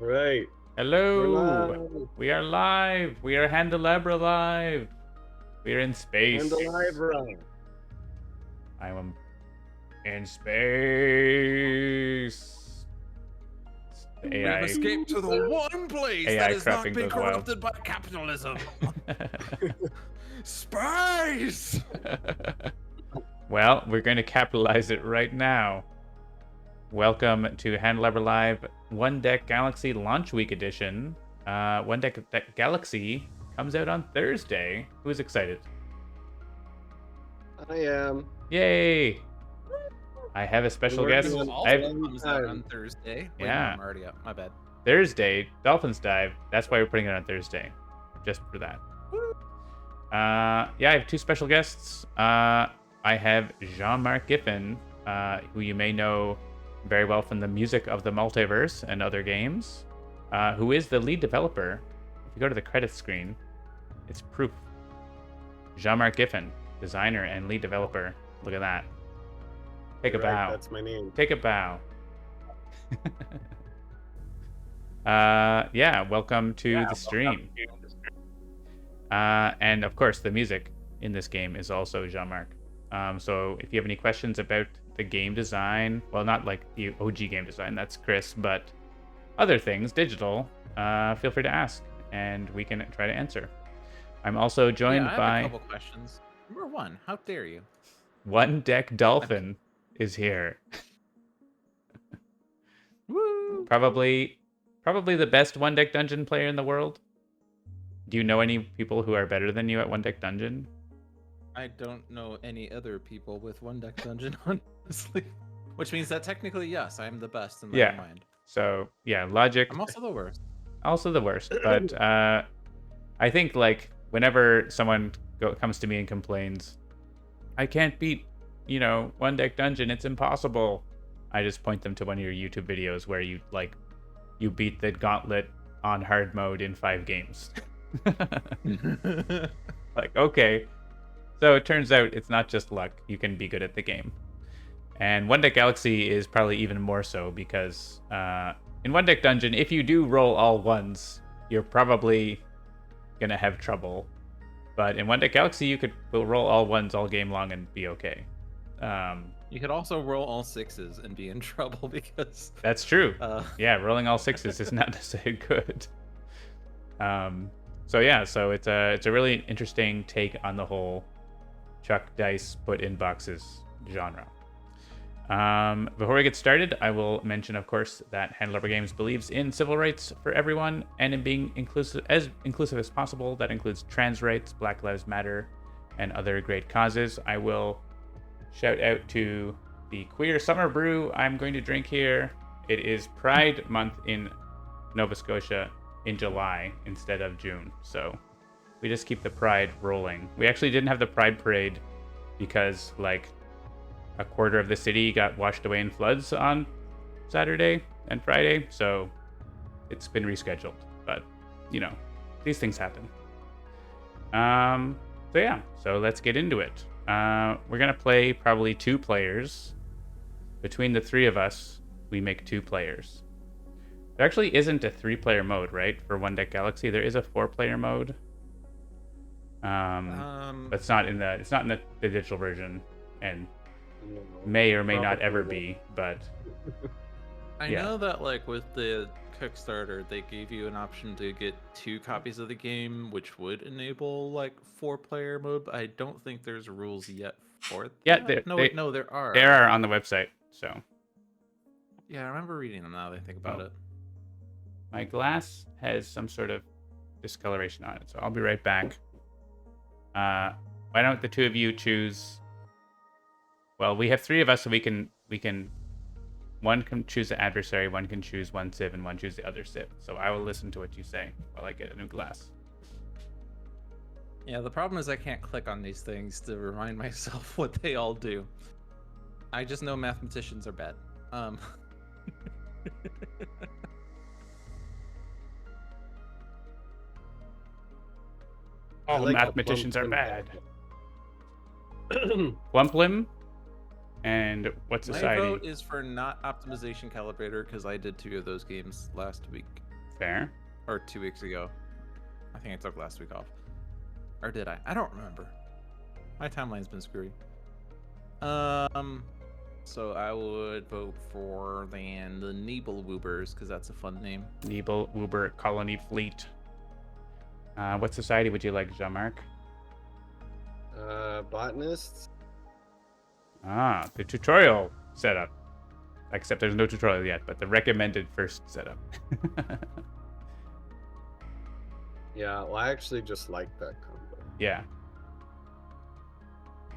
Right. Hello. We are live. We are Handelabra live. We are in space. Handelabra. I am in space. We have escaped to the one place AI that has not crapping been goes well. corrupted by capitalism. Space! Well, we're going to capitalize it right now. Welcome to Handelabra Live One Deck Galaxy Launch Week Edition. One Deck Galaxy comes out on Thursday. Who's excited? I am. Yay! I have a special guest. Comes out on Thursday. Wait, Yeah. no, I'm already up. My bad. Thursday, Dolphins Dive. That's why we're putting it on Thursday. Just for that. Yeah, I have two special guests. I have Jean-Marc Giffen, who you may know very well from the music of the multiverse and other games, who is the lead developer. If you go to the credits screen, it's proof. Jean-Marc Giffen, designer and lead developer. Look at that. Take a bow. That's my name. Take a bow. Yeah, welcome to the stream. And of course, the music in this game is also Jean-Marc. So if you have any questions about the game design, well, not like the OG game design, that's Chris, but other things, digital, feel free to ask, and we can try to answer. I'm also joined I by have a couple questions. Number one, how dare you? One Deck Dolphin is here. Woo! Probably the best One Deck Dungeon player in the world. Do you know any people who are better than you at One Deck Dungeon? I don't know any other people with one deck dungeon, honestly. Which means that technically, yes, I am the best in my mind. So yeah, logic. I'm also the worst. Also the worst, but I think like whenever someone comes to me and complains, I can't beat, One Deck Dungeon, it's impossible. I just point them to one of your YouTube videos where you beat the gauntlet on hard mode in 5 games. Like, okay. So it turns out it's not just luck. You can be good at the game. And One Deck Galaxy is probably even more so because in One Deck Dungeon, if you do roll all ones, you're probably going to have trouble. But in One Deck Galaxy, you will roll all ones all game long and be okay. You could also roll all 6s and be in trouble because... That's true. Yeah, rolling all 6s is not necessarily good. So it's a really interesting take on the whole chuck dice, put in boxes genre. Before we get started, I will mention, of course, that Handelabra Games believes in civil rights for everyone and in being inclusive as possible. That includes trans rights, Black Lives Matter, and other great causes. I will shout out to the Queer Summer Brew I'm going to drink here. It is Pride Month in Nova Scotia in July instead of June, so we just keep the pride rolling. We actually didn't have the Pride Parade because like a quarter of the city got washed away in floods on Saturday and Friday, so it's been rescheduled. But these things happen. So let's get into it. We're gonna play probably 2 players. Between the 3 of us, we make 2 players. There actually isn't a 3-player mode, right? For One Deck Galaxy, there is a 4-player mode. But it's not in the digital version, and may or may not ever be. But I know that like with the Kickstarter, they gave you an option to get 2 copies of the game, which would enable like 4-player mode. But I don't think there's rules yet for that. Yeah, there are. There are on the website. So yeah, I remember reading them now that I think about it. My glass has some sort of discoloration on it, so I'll be right back. Why don't the 2 of you choose? Well, we have 3 of us, so we can. One can choose the adversary, one can choose one civ, and one choose the other civ. So I will listen to what you say while I get a new glass. Yeah, the problem is I can't click on these things to remind myself what they all do. I just know mathematicians are bad. All mathematicians are bad. Plumplim? And what society? My vote is for not optimization calibrator because I did 2 of those games last week. Fair. Or 2 weeks ago. I think I took last week off. Or did I? I don't remember. My timeline's been screwy. So I would vote for the Nibelwoobers because that's a fun name. Nibelwoober Colony Fleet. What society would you like, Jean-Marc? Botanists. The tutorial setup. Except there's no tutorial yet, but the recommended first setup. Yeah, well, I actually just like that combo. Yeah.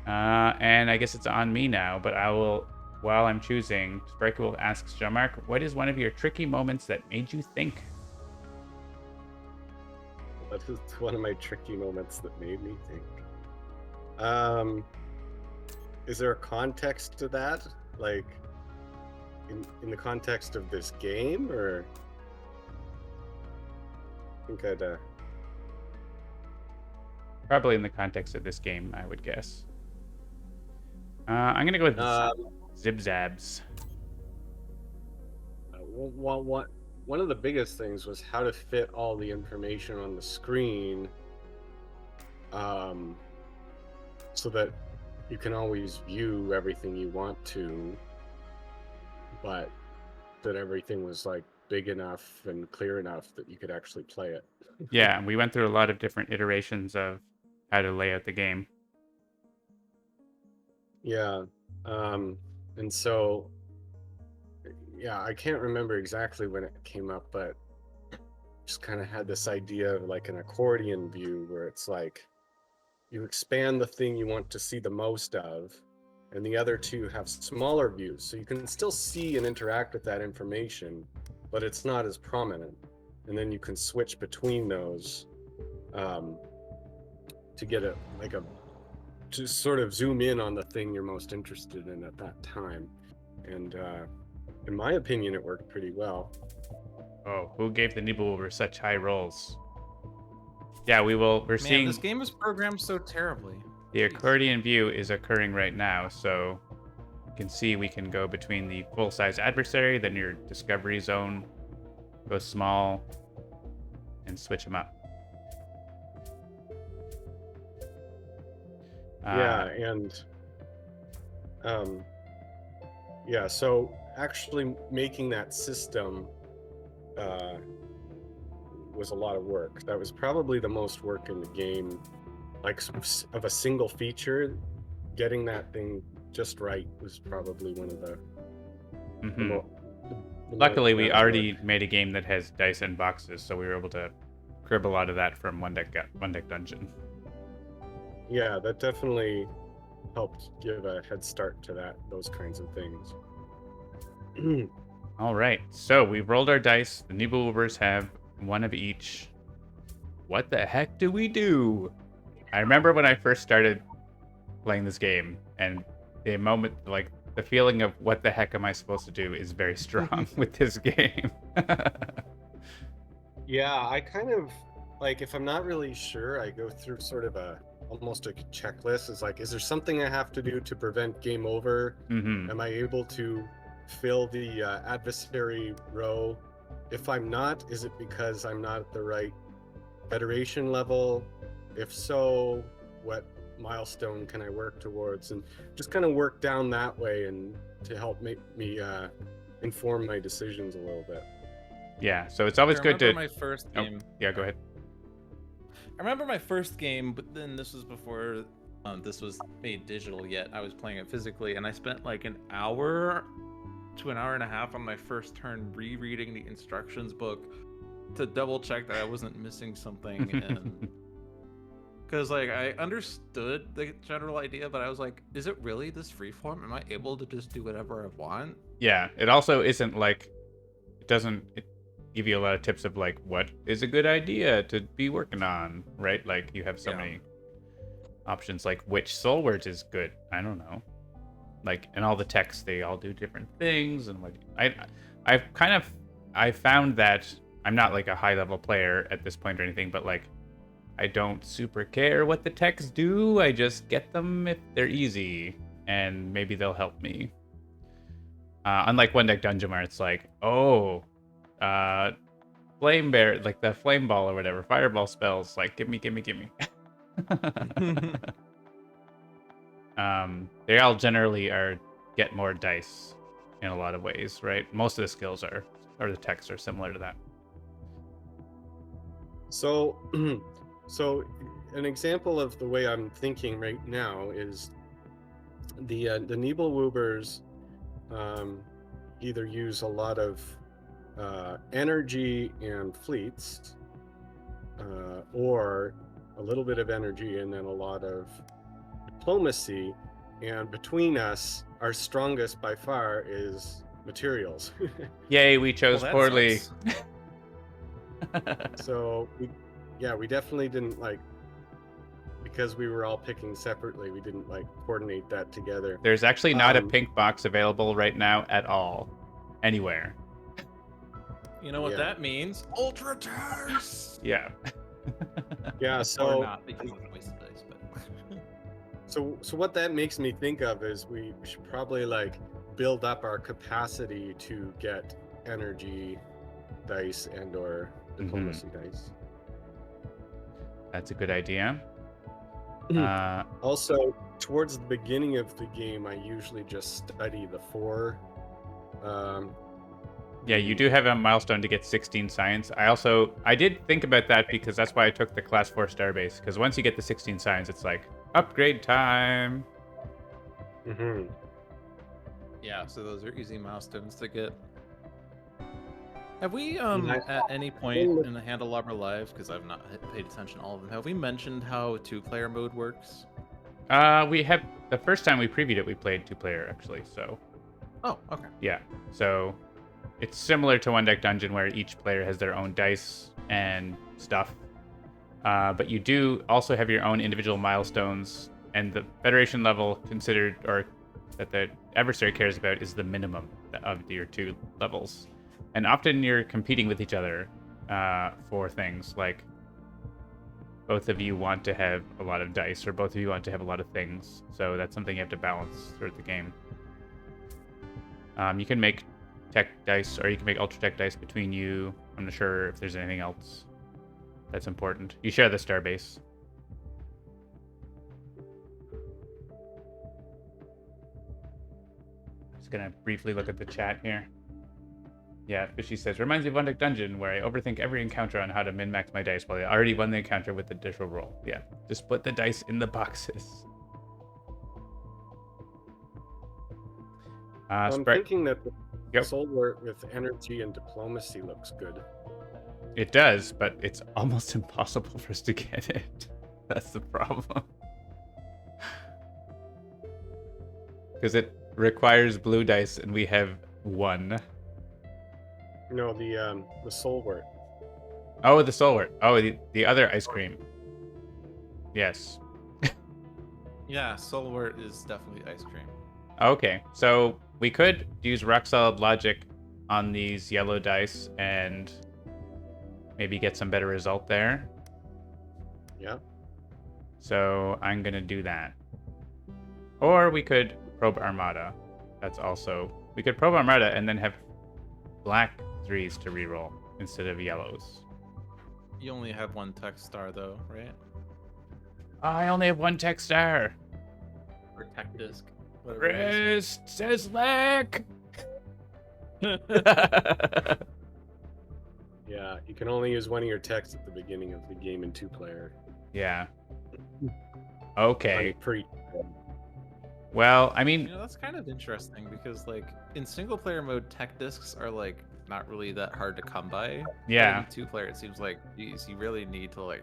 And I guess it's on me now, but I will, while I'm choosing, Sparkle asks Jean-Marc, what is one of your tricky moments that made you think? That is one of my tricky moments that made me think. Is there a context to that? Like, in the context of this game, or? I think I'd... Probably in the context of this game, I would guess. I'm going to go with Zibzabs. One of the biggest things was how to fit all the information on the screen so that you can always view everything you want to, but that everything was like big enough and clear enough that you could actually play it. Yeah, we went through a lot of different iterations of how to lay out the game. Yeah. And so, yeah, I can't remember exactly when it came up, but just kind of had this idea of like an accordion view where it's like you expand the thing you want to see the most of, and the other two have smaller views. So you can still see and interact with that information, but it's not as prominent. And then you can switch between those to get to sort of zoom in on the thing you're most interested in at that time. And in my opinion, it worked pretty well. Oh, who gave the Nibelwoober such high rolls? Yeah, we're seeing this game is programmed so terribly. The accordion view is occurring right now, so you can see we can go between the full-size adversary, then your discovery zone, go small, and switch them up. Yeah, and yeah, so actually making that system was a lot of work. That was probably the most work in the game, like of a single feature. Getting that thing just right was probably one of the Luckily, we already made a game that has dice and boxes, so we were able to crib a lot of that from One Deck Dungeon. Yeah, that definitely helped give a head start to those kinds of things. All right, so we've rolled our dice. The Nibelwoobers have one of each. What the heck do we do? I remember when I first started playing this game, and the moment, like, the feeling of what the heck am I supposed to do is very strong with this game. Yeah, I kind of, like, if I'm not really sure, I go through sort of almost a checklist. It's like, is there something I have to do to prevent game over? Am I able to fill the adversary row? If I'm not, is it because I'm not at the right federation level? If so, what milestone can I work towards? And just kind of work down that way, and to help make me inform my decisions a little bit. Yeah, so it's always good to... my first game. Yeah, go ahead. I remember my first game, but then this was before this was made digital yet. I was playing it physically, and I spent like an hour to an hour and a half on my first turn rereading the instructions book to double check that I wasn't missing something. And because like I understood the general idea, but I was like, is it really this freeform? Am I able to just do whatever I want? Yeah, it also isn't like, it doesn't give you a lot of tips of like what is a good idea to be working on, right? Like you have so many options, like which soul word is good. I don't know. Like in all the texts, they all do different things, and what I found that I'm not like a high level player at this point or anything, but like I don't super care what the texts do. I just get them if they're easy, and maybe they'll help me. Unlike One Deck Dungeon, where it's like, flame bear, like the flame ball or whatever, fireball spells. Like, gimme. They all generally get more dice in a lot of ways, right? Most of the skills or the texts are similar to that. So, so an example of the way I'm thinking right now is the Nibelwoobers either use a lot of energy and fleets, or a little bit of energy and then a lot of diplomacy. And between us, our strongest by far is materials. Yay, we chose poorly. So we definitely didn't because we were all picking separately, we didn't coordinate that together. There's actually not a pink box available right now at all, anywhere. You know what that means? Ultra dice. Yeah. Yeah. So or not because of the waste of dice, but. So what that makes me think of is we should probably build up our capacity to get energy dice and or diplomacy dice. That's a good idea. Also, towards the beginning of the game, I usually just study the 4. Yeah, you do have a milestone to get 16 science. I did think about that because that's why I took the class 4 starbase, because once you get the 16 science, it's like upgrade time. Yeah, so those are easy milestones to get. Have we at any point in the Handelabra Live, because I've not paid attention to all of them, have we mentioned how 2-player mode works? We have, the first time we previewed it, we played 2-player actually, so. Oh, okay. Yeah, so it's similar to One Deck Dungeon where each player has their own dice and stuff. But you do also have your own individual milestones, and the Federation level considered, or that the adversary cares about, is the minimum of your 2 levels. And often you're competing with each other for things like both of you want to have a lot of dice, or both of you want to have a lot of things. So that's something you have to balance throughout the game. You can make tech dice, or you can make ultra tech dice between you. I'm not sure if there's anything else that's important. You share the starbase. Just gonna briefly look at the chat here. Yeah, Fishy says, reminds me of One Deck Dungeon, where I overthink every encounter on how to min-max my dice while I already won the encounter with the digital roll. Yeah, just put the dice in the boxes. I'm thinking that the Solar with energy and diplomacy looks good. It does, but it's almost impossible for us to get it. That's the problem. Because it requires blue dice, and we have 1. No, the Soulwort. Oh, the Soulwort. Oh, the other ice cream. Yes. Yeah, Soulwort is definitely ice cream. Okay, so we could use rock solid logic on these yellow dice and maybe get some better result there. Yeah. So I'm gonna do that. Or we could probe Armada. That's also, we could probe Armada and then have black 3s to reroll instead of yellows. You only have 1 tech star though, right? I only have 1 tech star. Or tech disc. Wrist says leg. Yeah, you can only use 1 of your techs at the beginning of the game in 2-player. Yeah. Okay. Pretty. Well, I mean, that's kind of interesting because in single player mode, tech discs are not really that hard to come by. Yeah. But in 2-player, it seems like, geez, you really need to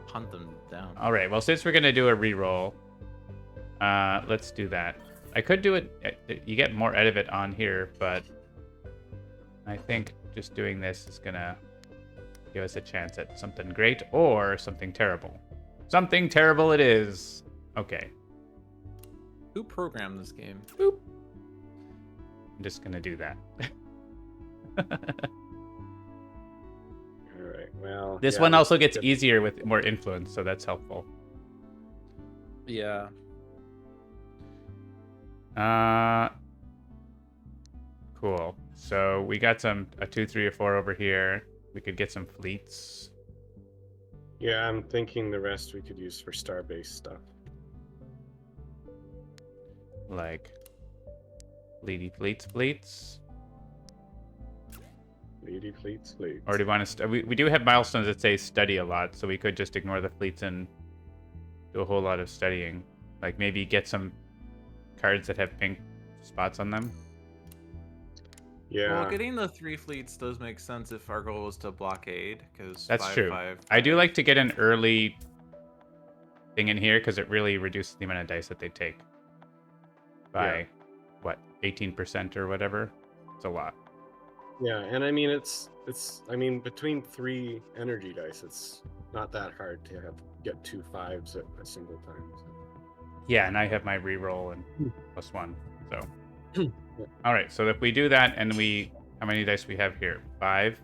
hunt them down. All right. Well, since we're gonna do a reroll, let's do that. I could do it. You get more out of it on here, but I think just doing this is gonna give us a chance at something great or something terrible. Something terrible it is. Okay. Who programmed this game? Boop. I'm just gonna do that. All right. Well, this one also gets easier with more influence, so that's helpful. Yeah. Cool. So we got a 2, 3, or 4 over here. We could get some fleets. Yeah, I'm thinking the rest we could use for star-based stuff. Like fleety fleets. Lady fleets. Or do you want to... we do have milestones that say study a lot, so we could just ignore the fleets and do a whole lot of studying. Like maybe get some cards that have pink spots on them. Yeah. Well, getting the 3 fleets does make sense if our goal is to blockade, because That's true. 5. I do like to get an early thing in here because it really reduces the amount of dice that they take by, what, 18% or whatever? It's a lot. Yeah, and I mean I mean between 3 energy dice, it's not that hard to get 2 5s at a single time. So. Yeah, and I have my reroll and +1, so. All right, so if we do that and how many dice we have here? 5.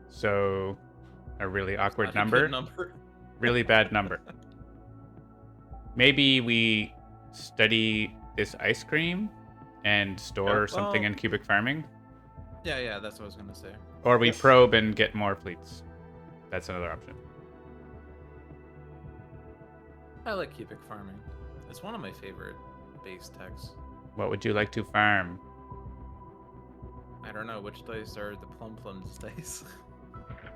So a really awkward number. Really bad number. Maybe we study this ice cream and store something in cubic farming. Yeah, that's what I was gonna say. Or we probe and get more fleets. That's another option. I like cubic farming. It's one of my favorite base techs. What would you like to farm? I don't know, which dice are the plums dice?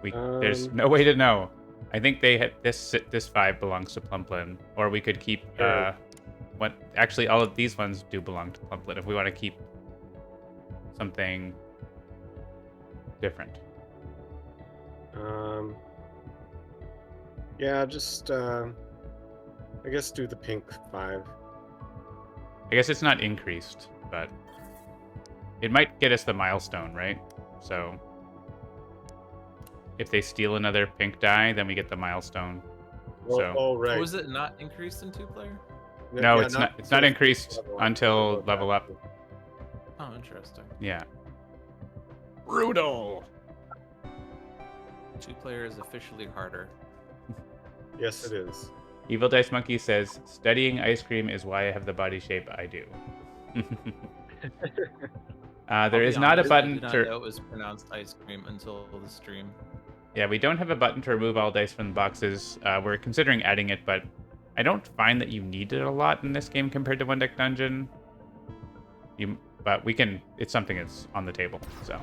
There's no way to know. I think they had this 5 belongs to Plumplin, or we could keep actually all of these ones do belong to Plumplin if we want to keep something different. Yeah, just I guess do the pink 5. I guess it's not increased, but it might get us the milestone, right? So if they steal another pink die, then we get the milestone. Right. Was it not increased in 2-player? No, it's not. It's not increased until level up. Oh, interesting. Yeah. Brutal. 2-player is officially harder. Yes, it is. Evil Dice Monkey says, studying ice cream is why I have the body shape I do. There is not a button I did not know it was pronounced ice cream until the stream. Yeah, we don't have a button to remove all dice from the boxes. We're considering adding it, but I don't find that you need it a lot in this game compared to One Deck Dungeon. But we can. It's something that's on the table. So,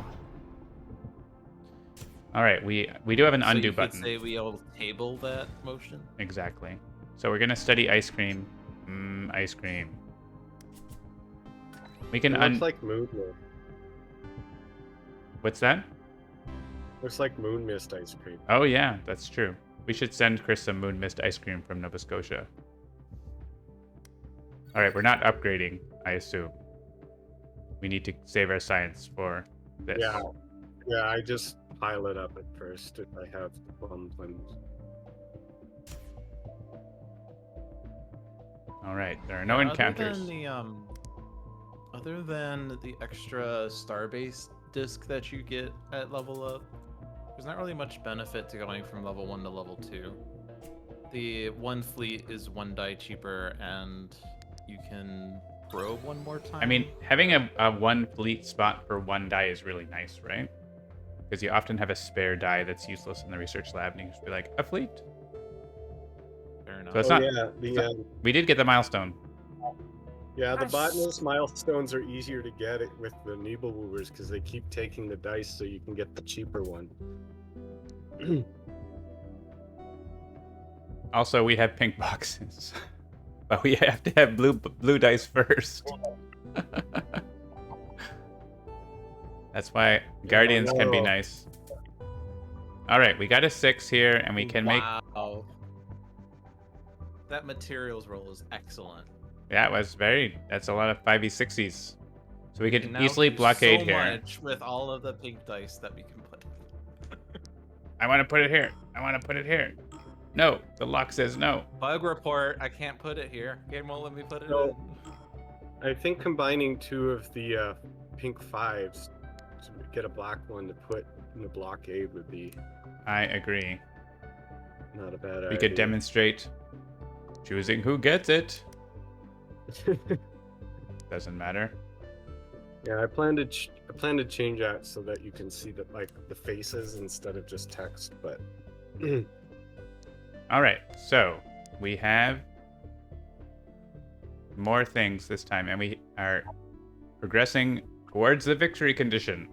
all right, we do have an undo button. So you could say we all table that motion. Exactly. So we're gonna study ice cream. Ice cream. We can. It looks like moon mist. What's that? Looks like moon mist ice cream. Oh yeah, that's true. We should send Chris some moon mist ice cream from Nova Scotia. All right, we're not upgrading, I assume. We need to save our science for this. Yeah, I just pile it up at first if I have plums. All right, there are no encounters. Other than the extra star-based disc that you get at level up, there's not really much benefit to going from level 1 to level 2. The 1 fleet is 1 die cheaper, and you can probe 1 more time. I mean, having a 1 fleet spot for 1 die is really nice, right? Because you often have a spare die that's useless in the research lab, and you just be like, a fleet? Fair enough. So it's we did get the milestone. Yeah, the botanist milestones are easier to get it with the Nibelwooers because they keep taking the dice so you can get the cheaper one. Also, we have pink boxes, but we have to have blue dice first. That's why Guardians can be nice. All right, we got a 6 here, and we can make... Wow. That materials roll is excellent. Yeah, that's a lot of 5e6es. So we could now easily do blockade so here. Much with all of the pink dice that we can put. I want to put it here. I want to put it here. No, the lock says no. Bug report, I can't put it here. Game won't let me put it in. I think combining 2 of the pink 5s to get a black one to put in the blockade would be... I agree. Not a bad idea. We could demonstrate choosing who gets it. Doesn't matter. Yeah, I plan to change that so that you can see the faces instead of just text. But all right, so we have more things this time, and we are progressing towards the victory condition.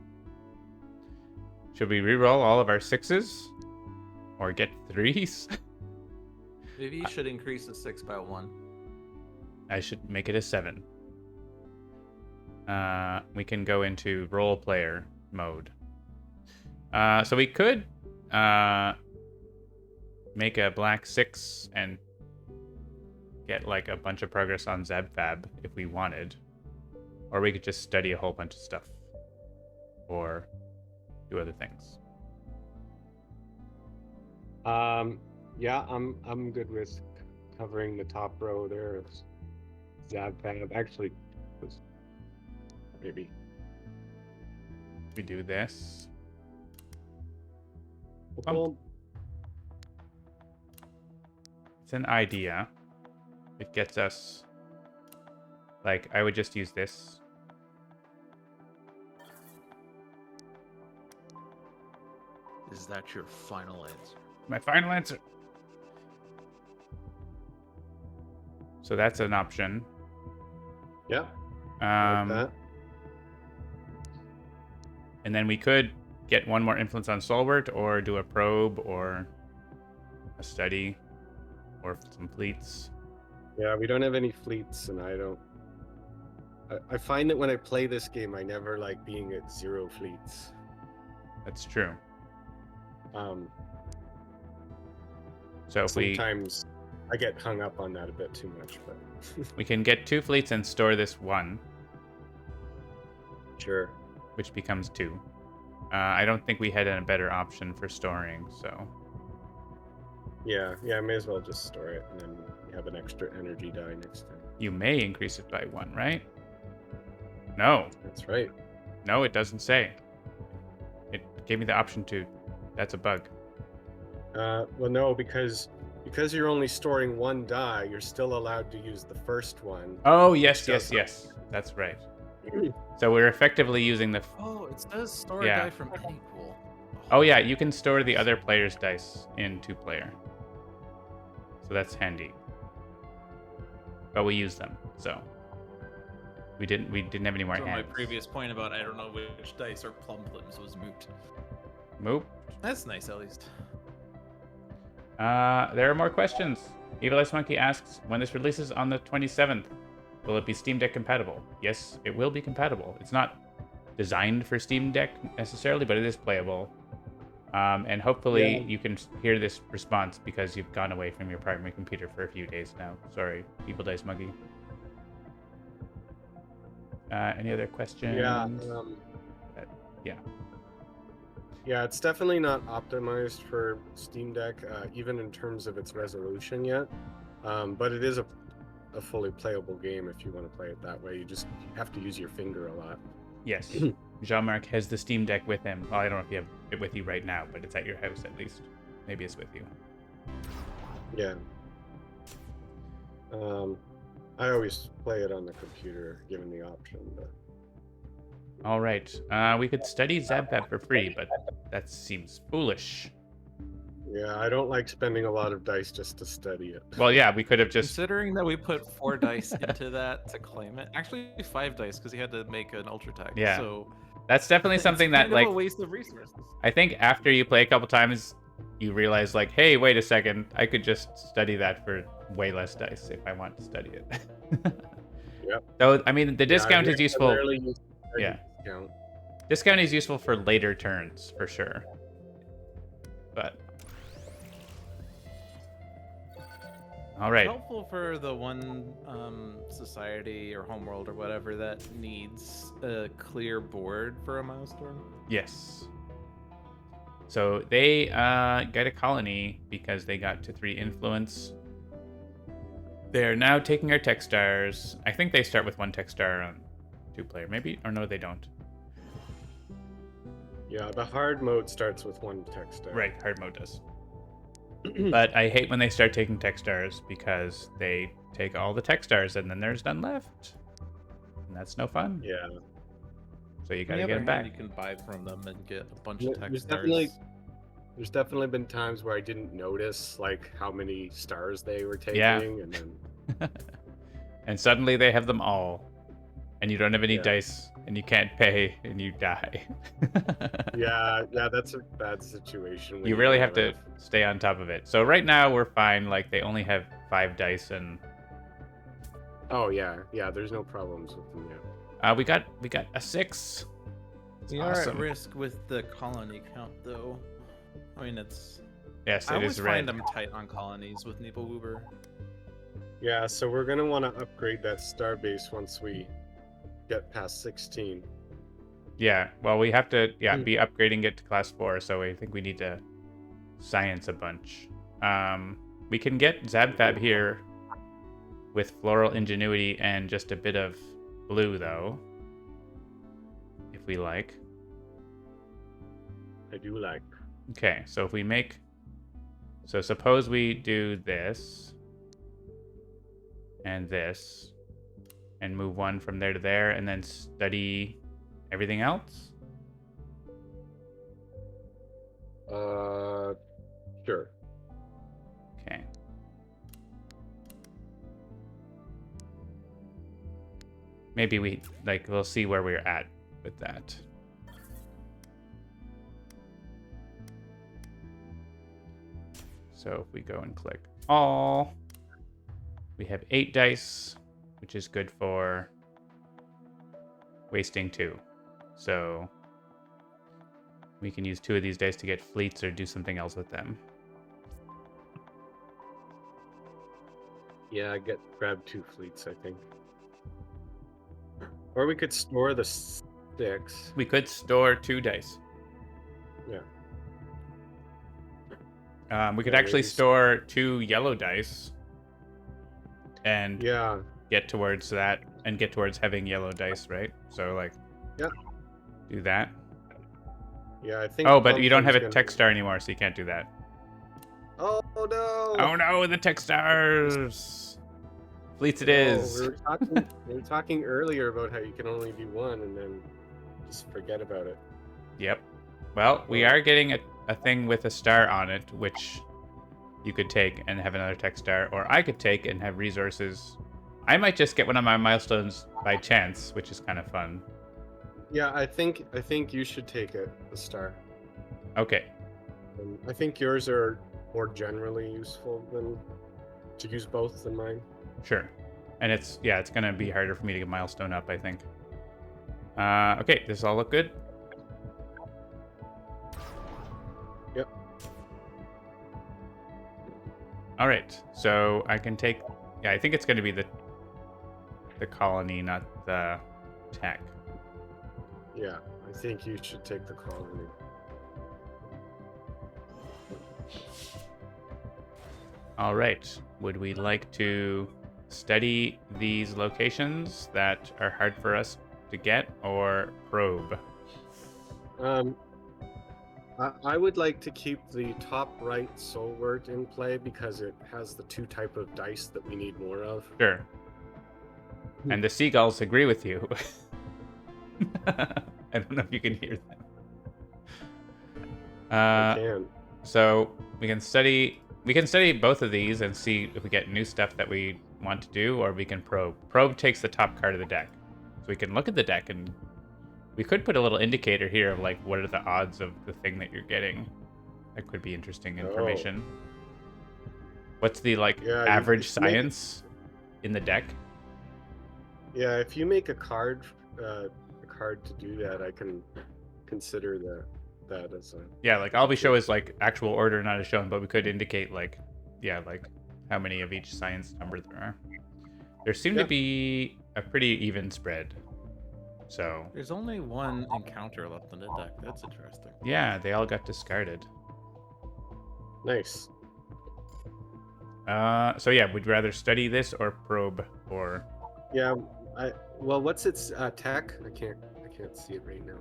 Should we reroll all of our 6s or get 3s? Maybe you should increase the 6 by 1. I should make it a 7. We can go into role player mode. So we could make a black 6 and get like a bunch of progress on ZabFab if we wanted. Or we could just study a whole bunch of stuff. Or do other things. Yeah, I'm good with covering the top row there. It's ZabFab. Actually, maybe We do this. well, It's an idea. It gets us... Like, I would just use this. Is that your final answer? My final answer. So that's an option. yeah, like that. And then we could get one more influence on Stalwart, or do a probe, or a study, or some fleets. Yeah, we don't have any fleets, and I find that when I play this game, I never like being at 0 fleets. That's true. Um, So if we sometimes I get hung up on that a bit too much, but we can get 2 fleets and store this 1, sure. which becomes 2. I don't think we had a better option for storing, so Yeah, I may as well just store it, and then we have an extra energy die next time. you may increase it by 1, right? No, That's right. no, it doesn't say. It gave me the option to. That's a bug. Well, no, because you're only storing 1 die, you're still allowed to use the first one. Oh, yes. does not- That's right. So we're effectively using the... Oh, it says store Yeah. a die from any pool. Oh, yeah, you can store the other player's dice in 2-player. So that's handy. But we use them, so... We didn't have any more So my hands. previous point about I don't know which dice are plum limbs was moot. Moop. That's nice, at least. There are more questions. Evil Ice Monkey asks, when this releases on the 27th, will it be Steam Deck compatible? Yes, it will be compatible. It's not designed for Steam Deck necessarily, but it is playable. And hopefully you can hear this response because you've gone away from your primary computer for a few days now. Sorry, Evil Dice Monkey. Any other questions? Yeah. Yeah, it's definitely not optimized for Steam Deck, even in terms of its resolution yet. But it is a fully playable game if you want to play it that way. You just have to use your finger a lot. Yes. Jean-Marc has the Steam Deck with him. Well, I don't know if you have it with you right now, but it's at your house at least. Maybe it's with you. Yeah. I always play it on the computer, given the option. But All right. We could study ZabFab for free, but that seems foolish. yeah, I don't like spending a lot of dice just to study it. Well, yeah, we could have just... Considering that we put 4 dice into that to claim it, actually 5 dice because he had to make an ultra tag. Yeah. So That's definitely something it's that, kind like, of a waste of resources. I think after you play a couple times, you realize, like, hey, wait a second, I could just study that for way less dice if I want to study it. Yep. So, I mean, the discount is useful. I rarely use the Yeah. discount. Discount is useful for later turns, for sure. But... All right. Helpful for the one society or homeworld or whatever that needs a clear board for a milestone. Yes. So they got a colony because they got to 3 influence. They're now taking our tech stars. I think they start with 1 tech star on 2-player, maybe, or no, they don't. Yeah, the hard mode starts with 1 tech star. Right, hard mode does. But I hate when they start taking tech stars because they take all the tech stars and then there's none left. And that's no fun. Yeah. So you On gotta the get other them back. hand, you can buy from them and get a bunch of tech There's stars. there's definitely been times where I didn't notice like how many stars they were taking, Yeah. and then And suddenly they have them all. And you don't have any Yeah. dice, and you can't pay, and you die. yeah, that's a bad situation. When You really don't have to stay on top of it. So right now we're fine. Like they only have 5 dice, and Oh yeah, there's no problems with them yet. we got a 6. It's We are awesome. at risk with the colony count, though. I mean, it's. Yes, I it always is red. find I'm tight on colonies with Nibelwuber. Yeah, so we're gonna want to upgrade that star base once we get past 16. Yeah, well, we have to be upgrading it to class 4, so I think we need to science a bunch. We can get Zabfab here with floral ingenuity and just a bit of blue, though, if we like. I do like. Okay, so if we make... So suppose we do this and this and move one from there to there and then study everything else? Sure. Okay. Maybe we'll see where we're at with that. So if we go and click all, we have 8 dice, which is good for wasting 2. So we can use 2 of these dice to get fleets or do something else with them. Yeah, grab 2 fleets, I think. Or we could store the 6. We could store 2 dice. Yeah. We could actually store 2 yellow dice and get towards that and get towards having yellow dice, right? So like, do that. Yeah, I think. Oh, but you don't have a tech star anymore, so you can't do that. Oh no! Oh no, the tech stars! Fleets it is. We were talking earlier about how you can only do 1 and then just forget about it. Yep. Well, we are getting a thing with a star on it, which you could take and have another tech star, or I could take and have resources. I might just get one of my milestones by chance, which is kind of fun. Yeah, I think you should take it, the star. Okay. I think yours are more generally useful than to use both than mine. Sure. And it's gonna be harder for me to get milestone up, I think. Okay, does this all look good? Yep. All right, so I can take. Yeah, I think it's gonna be the colony, not the tech. Yeah, I think you should take the colony. All right. Would we like to study these locations that are hard for us to get, or probe? I would like to keep the top right soul word in play because it has the 2 type of dice that we need more of. Sure. And the seagulls agree with you. I don't know if you can hear them. I can. So we can study both of these and see if we get new stuff that we want to do, or we can probe. Probe takes the top card of the deck. So we can look at the deck, and we could put a little indicator here of like what are the odds of the thing that you're getting. That could be interesting information. What's the average science in the deck? Yeah, if you make a card to do that, I can consider that as a... Yeah, like all we show is like actual order, not as shown, but we could indicate like how many of each science number there are. There seem to be a pretty even spread. So there's only 1 encounter left in the deck. That's interesting. Yeah, they all got discarded. Nice. So yeah, would you rather study this or probe or? Yeah, well, what's its tech? I can't see it right now.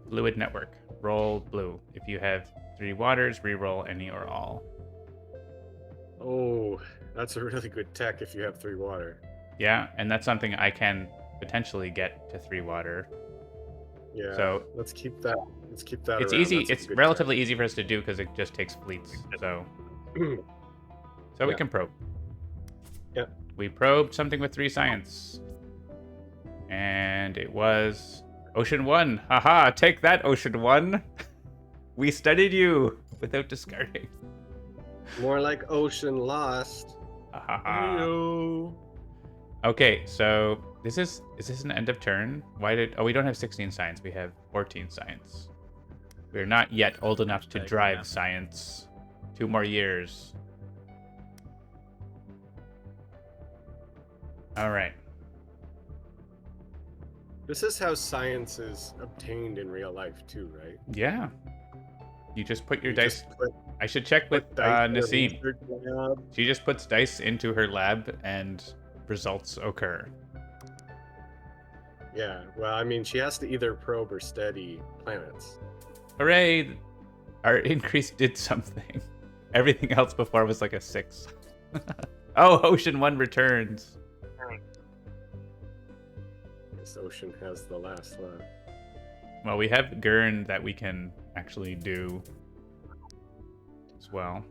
Fluid network. Roll blue. If you have 3 waters, re-roll any or all. Oh, that's a really good tech if you have 3 water. Yeah, and that's something I can potentially get to 3 water. Yeah. So let's keep that. Let's keep that. It's around. easy. That's a It's good relatively easy for us to do because it just takes fleets. So we Yeah. can probe. Yep. We probed something with 3 science. And it was Ocean 1. Haha, take that, Ocean 1. We studied you without discarding. More like Ocean Lost. Ahaha. Okay, so is this an end of turn? We don't have 16 science, we have 14 science. We're not yet old enough to drive science. 2 more years. All right. This is how science is obtained in real life too, right? Yeah. You just put your You dice. just put I should check with dice in a Nassim. research lab. She just puts dice into her lab and results occur. Yeah, well, I mean, she has to either probe or study planets. Hooray! Our increase did something. Everything else before was like a 6. Oh, Ocean 1 returns. This ocean has the last laugh. Well, we have Gurn that we can actually do as well.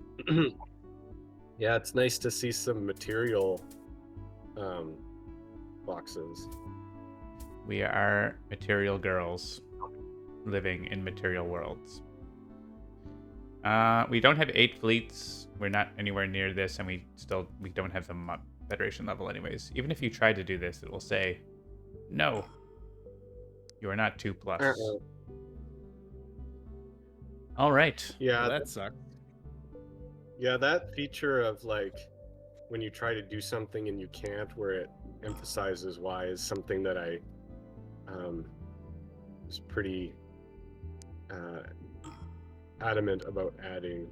Yeah, it's nice to see some material boxes. We are material girls living in material worlds. We don't have 8 fleets. We're not anywhere near this, and we don't have them up Federation level anyways. Even if you try to do this, it will say, no, you are not 2+. All right. Yeah, Well, that sucks. Yeah, that feature of like when you try to do something and you can't, where it emphasizes why, is something that I was pretty adamant about adding.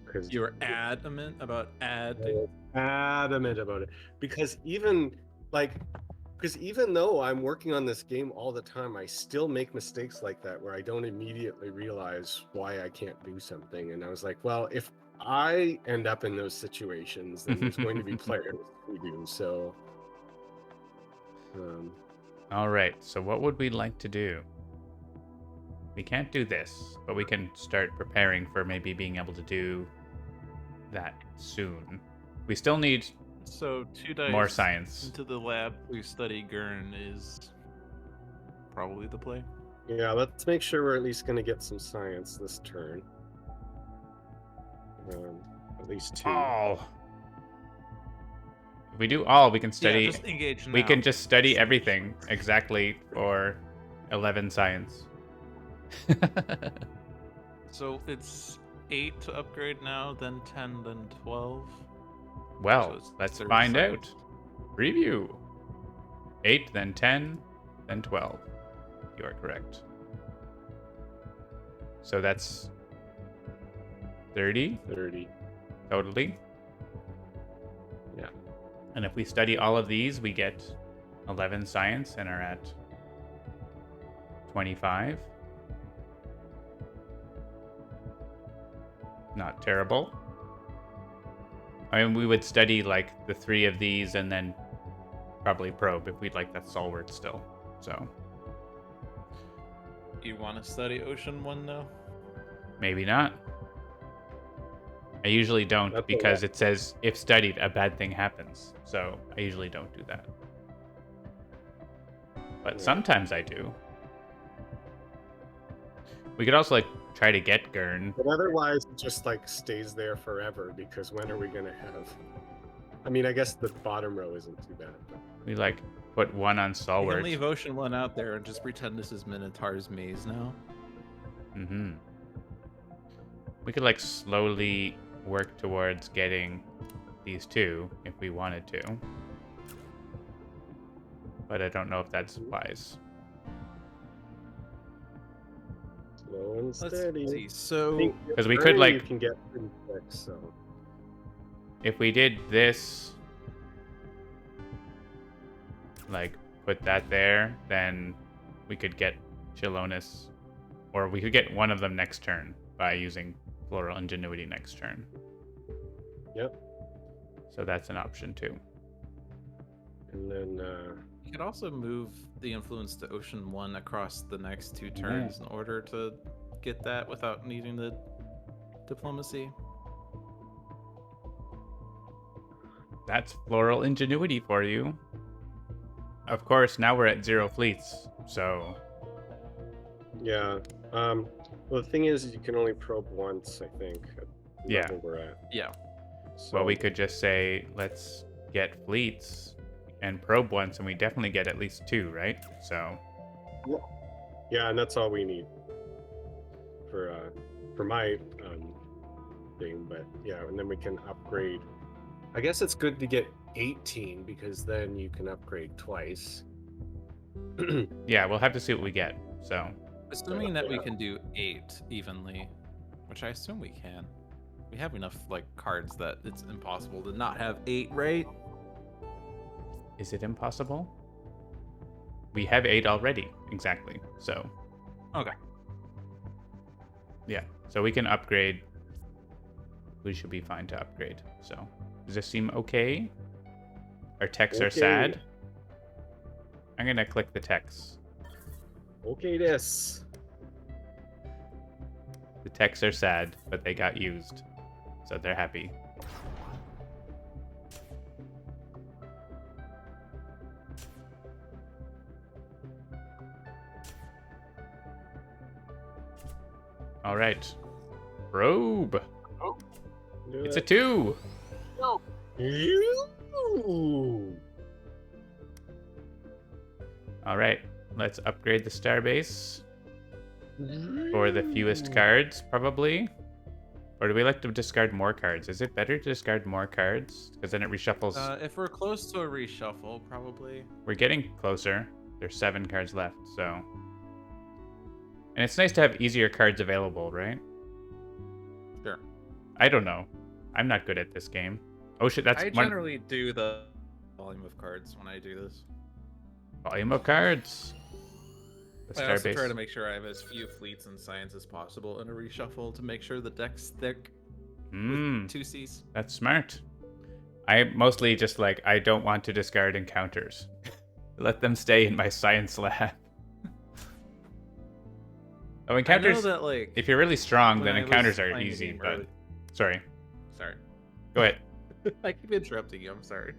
Because you were adamant about adding. Adamant about it because even though I'm working on this game all the time, I still make mistakes like that where I don't immediately realize why I can't do something. And I was like, well, if I end up in those situations, then there's going to be players who do. So, all right. So what would we like to do? We can't do this, but we can start preparing for maybe being able to do that soon. We still need So 2 dice more science into the lab to study Gurn is probably the play. yeah, let's make sure we're at least going to get some science this turn. At least 2. All. If we do all, we can study. Yeah, just engage now. We can just study everything exactly for 11 science. So it's 8 to upgrade now, then 10, then 12. Well, So let's 30 find science. out. Preview. 8, then 10, then 12. You are correct. So that's 30 totally. Yeah. And if we study all of these, we get 11 science and are at 25. Not terrible. I mean, we would study like the 3 of these and then probably probe if we'd like that stalwart still. So You want to study Ocean 1 now? maybe not. I usually don't That's because it says if studied, a bad thing happens. So I usually don't do that. But Yeah. sometimes I do. We could also like try to get Gurn. But otherwise, it just like stays there forever because when are we going to have? I mean, I guess the bottom row isn't too bad. But... We like put 1 on You stalwart. can leave Ocean 1 out there and just pretend this is Minotaur's maze now. Mm-hmm. We could like slowly work towards getting these 2 if we wanted to. But I don't know if that's wise. Slow and Let's steady. see. So Because we could, like- you can get pretty quick. So If we did this, like put that there, then we could get Chilonis, or we could get one of them next turn by using Floral Ingenuity next turn. Yep. So that's an option too. And then You could also move the influence to Ocean 1 across the next 2 turns in order to get that without needing the diplomacy. That's floral ingenuity for you. Of course, now we're at 0 fleets, so... yeah. Well, the thing is, you can only probe once, I think, at the Yeah. level we're at. Yeah. So, Well, we could just say, let's get fleets and probe once, and we definitely get at least 2, right? So... yeah, and that's all we need for my thing. But yeah, and then we can upgrade. I guess it's good to get 18 because then you can upgrade twice. yeah, we'll have to see what we get, so... Assuming that we can do 8 evenly, which I assume we can. We have enough like cards that it's impossible to not have 8, right? Is it impossible? We have 8 already, exactly, so... Okay. Yeah, so we can upgrade. We should be fine to upgrade, so... Does this seem okay? Our techs are sad. I'm gonna click the techs. Okay, this. The techs are sad, but they got used, so they're happy. All right, probe. Oh, It's a 2. No. All right, let's upgrade the starbase for the fewest cards, probably. Or do we like to discard more cards? Is it better to discard more cards? Because then it reshuffles. If we're close to a reshuffle, probably. We're getting closer. There's 7 cards left, so... And it's nice to have easier cards available, right? Sure. I don't know. I'm not good at this game. Oh shit, that's I one generally do the volume of cards when I do this. volume of cards. The I also starbase. try to make sure I have as few fleets and science as possible in a reshuffle to make sure the deck's thick with 2 Cs. That's smart. I mostly just like, I don't want to discard encounters. Let them stay in my science lab. Oh, encounters. I know that, like, if you're really strong, when then I was encounters are playing the easy. game But early- sorry, Sorry. go ahead. I keep interrupting you. I'm sorry.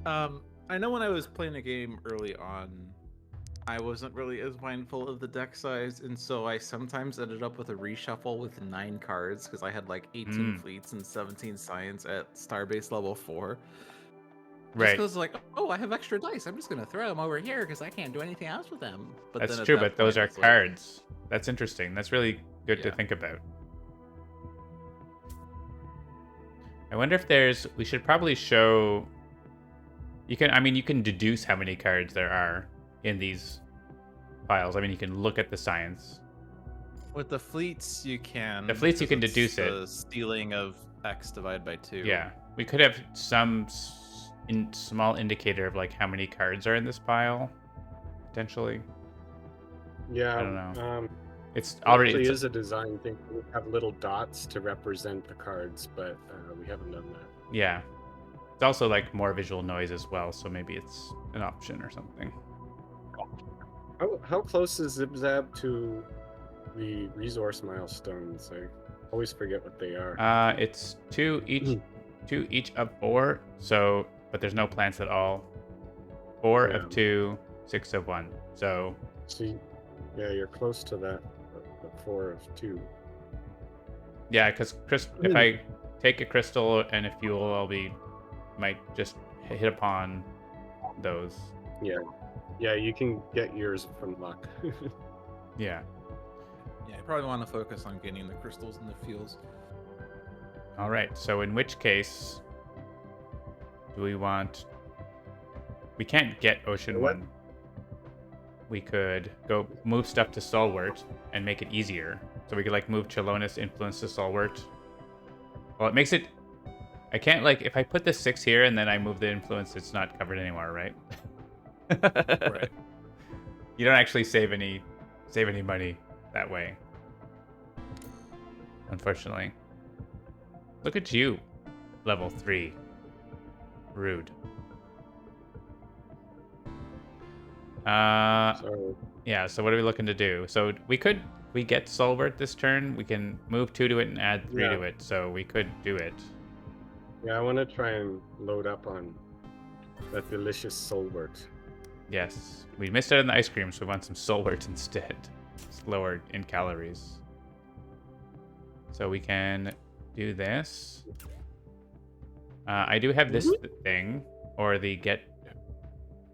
I know when I was playing the game early on, I wasn't really as mindful of the deck size, and so I sometimes ended up with a reshuffle with 9 cards because I had like 18 fleets and 17 science at Starbase level 4. Right. Because like, oh, I have extra dice. I'm just gonna throw them over here because I can't do anything else with them. But That's then at true, that but those point, are it's like, cards. That's interesting. That's really good to Yeah. think about. I wonder if there's... We should probably show... You can deduce how many cards there are in these files. I mean, you can look at the science. with the fleets, you can. The fleets, you because can it's deduce it. the stealing of X divided by 2. Yeah. We could have some small indicator of like how many cards are in this pile, potentially. Yeah. I don't know. It's It already... actually It's, is a design thing. We have little dots to represent the cards, but we haven't done that. yeah. It's also like more visual noise as well, so maybe it's an option or something. How close is ZipZap to the resource milestones? I always forget what they are. It's 2 each, 2 each of 4. So, but there's no plants at all. 4 Yeah. of 2, 6 of 1. So, See, yeah, you're close to that. The 4 of 2. yeah, because if I take a crystal and a fuel, might just hit upon those. Yeah, you can get yours from luck. Yeah. Yeah, you probably want to focus on getting the crystals and the fuels. All right. So in which case, do we want? We can't get Ocean What? 1. We could go move stuff to Stalwart and make it easier. So we could like move Chelonis influence to Stalwart. Well, it makes it. I can't like if I put the 6 here and then I move the influence, it's not covered anymore, right? Right. You don't actually save any money that way. Unfortunately. Look at you, level 3. Rude. Sorry. Yeah, so what are we looking to do? So we get Solvert this turn. We can move 2 to it and add 3 to it. So we could do it. Yeah, I want to try and load up on that delicious Solvert. Yes. We missed out on the ice cream, so we want some Solvert instead. It's lower in calories. So we can do this. I do have this thing, or the get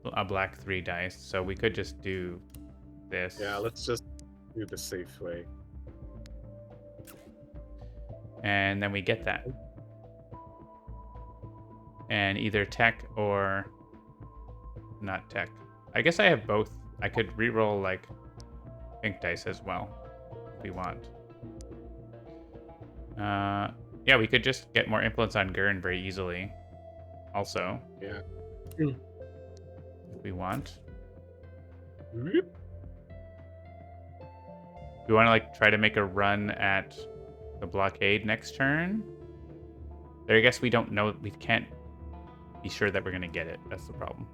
a black 3 dice, so we could just do this. Yeah, let's just do the safe way. And then we get that. And either tech or not tech. I guess I have both. I could reroll like pink dice as well if we want. Yeah, we could just get more influence on Gurn very easily. Also. Yeah. If we want. Whoop. We want to like try to make a run at the blockade next turn. There, I guess we don't know. We can't be sure that we're gonna get it. That's the problem.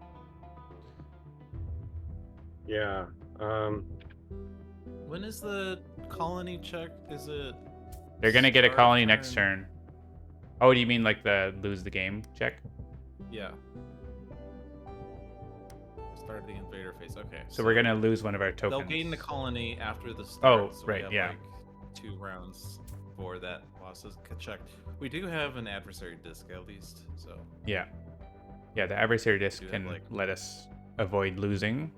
Yeah. When is the colony check? Is it? They're gonna get a start colony next turn. Oh, do you mean like the lose the game check? Yeah. Start the invader phase. Okay. So we're gonna lose one of our tokens. They'll gain the colony after the start. Oh, so we right, have, yeah. Like 2 rounds for that losses checked. We do have an adversary disc at least, so. Yeah. Yeah, the adversary disc Do have, can like- let us avoid losing.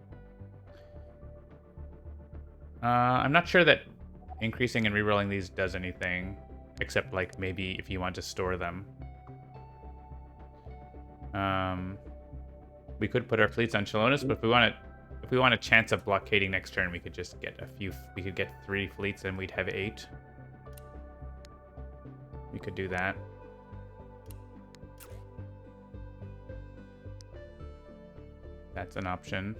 I'm not sure that increasing and rerolling these does anything, except like maybe if you want to store them. We could put our fleets on Chelonis, but if we want a chance of blockading next turn, we could just get a few. We could get 3 fleets and we'd have 8. We could do that. That's an option.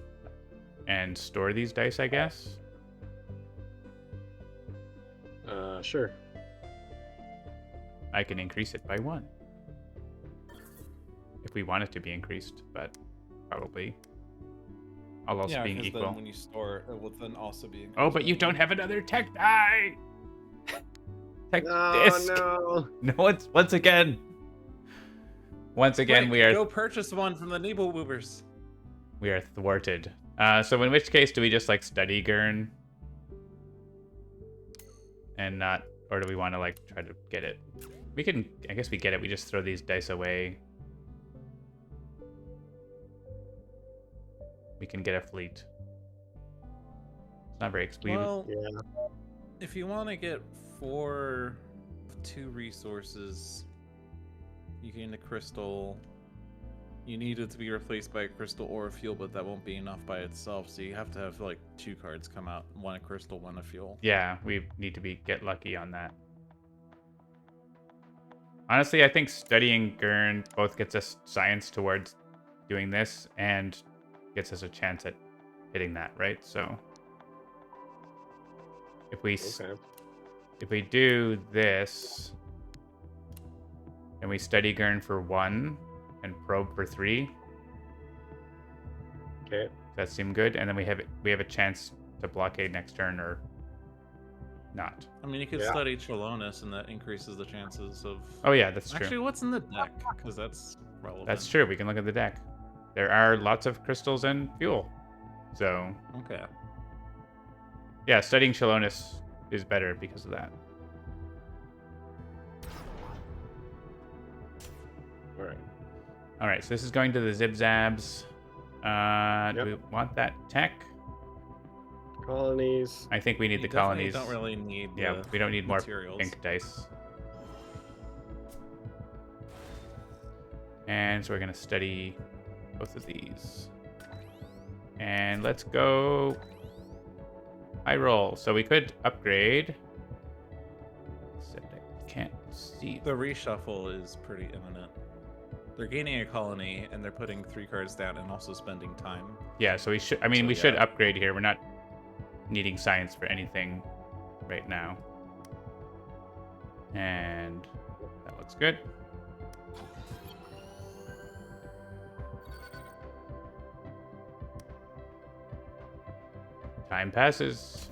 And store these dice, I guess. Sure. I can increase it by 1. If we want it to be increased, but probably. All else being 'cause equal. Then when you store, it will then also be. Oh, but you don't have another tech die! Tech Oh disc! no. No, once again, Quick, we are go purchase one from the Nebo Movers. we are thwarted. So in which case, do we just like study Gurn? And not, or do we want to like try to get it? We can, I guess we get it. We just throw these dice away. We can get a fleet. It's not very expensive. Well, Yeah. if you want to get 4 of 2 resources, you gain a crystal. You need it to be replaced by a crystal or a fuel, but that won't be enough by itself. So you have to have like 2 cards come out: 1 a crystal, 1 a fuel. Yeah, we need to get lucky on that. Honestly, I think studying Gurn both gets us science towards doing this and gets us a chance at hitting that, right? So if we do this and we study Gurn for 1 and probe for 3, Okay. does that seem good? And then we have a chance to blockade next turn or not. I mean, you could study Chelonis, and that increases the chances of. Oh yeah, that's true. Actually, what's in the deck? Because that's relevant. That's true. We can look at the deck. There are lots of crystals and fuel. So Okay. yeah, studying Chelonis is better because of that. All right. All right, so this is going to the Zibzabs. Do we want that tech? Colonies. I think we need You the colonies. Don't really need. Yeah, we don't need more materials. pink dice. And so we're gonna study both of these. And let's go high roll. So we could upgrade. Except I can't see. The reshuffle is pretty imminent. They're gaining a colony, and they're putting 3 cards down, and also spending time. Yeah, so we should. I mean, So, we should yeah. upgrade here. We're not needing science for anything right now. And that looks good. Time passes.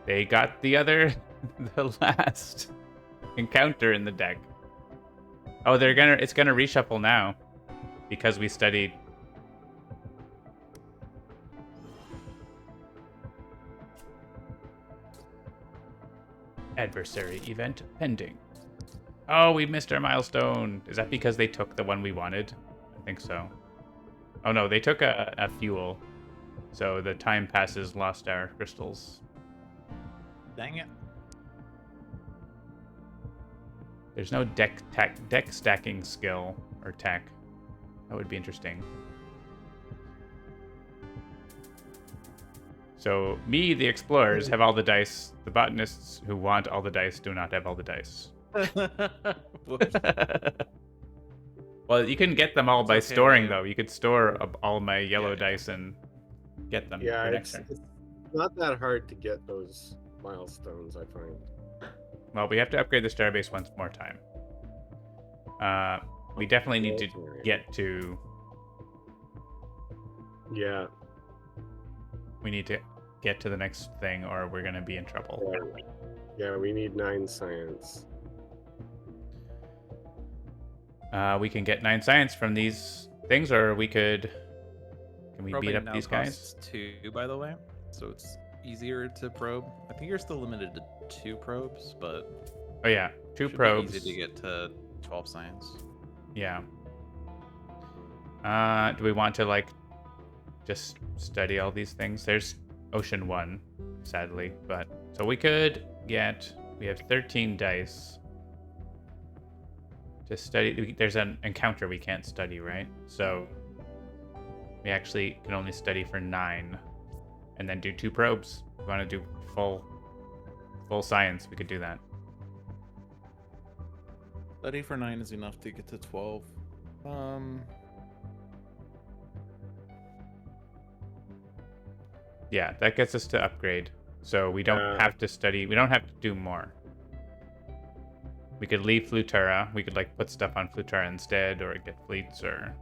They got the last encounter in the deck. Oh, it's gonna reshuffle now because we studied. Adversary event pending. Oh, we missed our milestone. Is that because they took the one we wanted? I think so. Oh no, they took a fuel. So the time passes, lost our crystals. Dang it. There's no deck stacking skill or tech. That would be interesting. So me, the explorers, have all the dice. The botanists who want all the dice do not have all the dice. Well, you can get them all by storing, though. You could store all my yellow dice and get them for next turn. It's not that hard to get those milestones, I find. Well, we have to upgrade the starbase once more time. We definitely need to get to... Yeah. We need to get to the next thing, or we're going to be in trouble. Yeah, we need 9 science. We can get 9 science from these things, or we could... Can we Probably beat up now these guys? 2, by the way, so it's easier to probe. I think you're still limited to 2 probes, but... Oh yeah, 2 should probes. Be easy to get to 12 science. Yeah. Do we want to, like, just study all these things? There's Ocean 1, sadly, but... So we could get... We have 13 dice. To study... There's an encounter we can't study, right? So... We actually can only study for 9. And then do 2 probes. If we want to do full science, we could do that. Study for 9 is enough to get to 12. Yeah, that gets us to upgrade. So we don't have to study. We don't have to do more. We could leave Flutara. We could, like, put stuff on Flutara instead, or get fleets, or...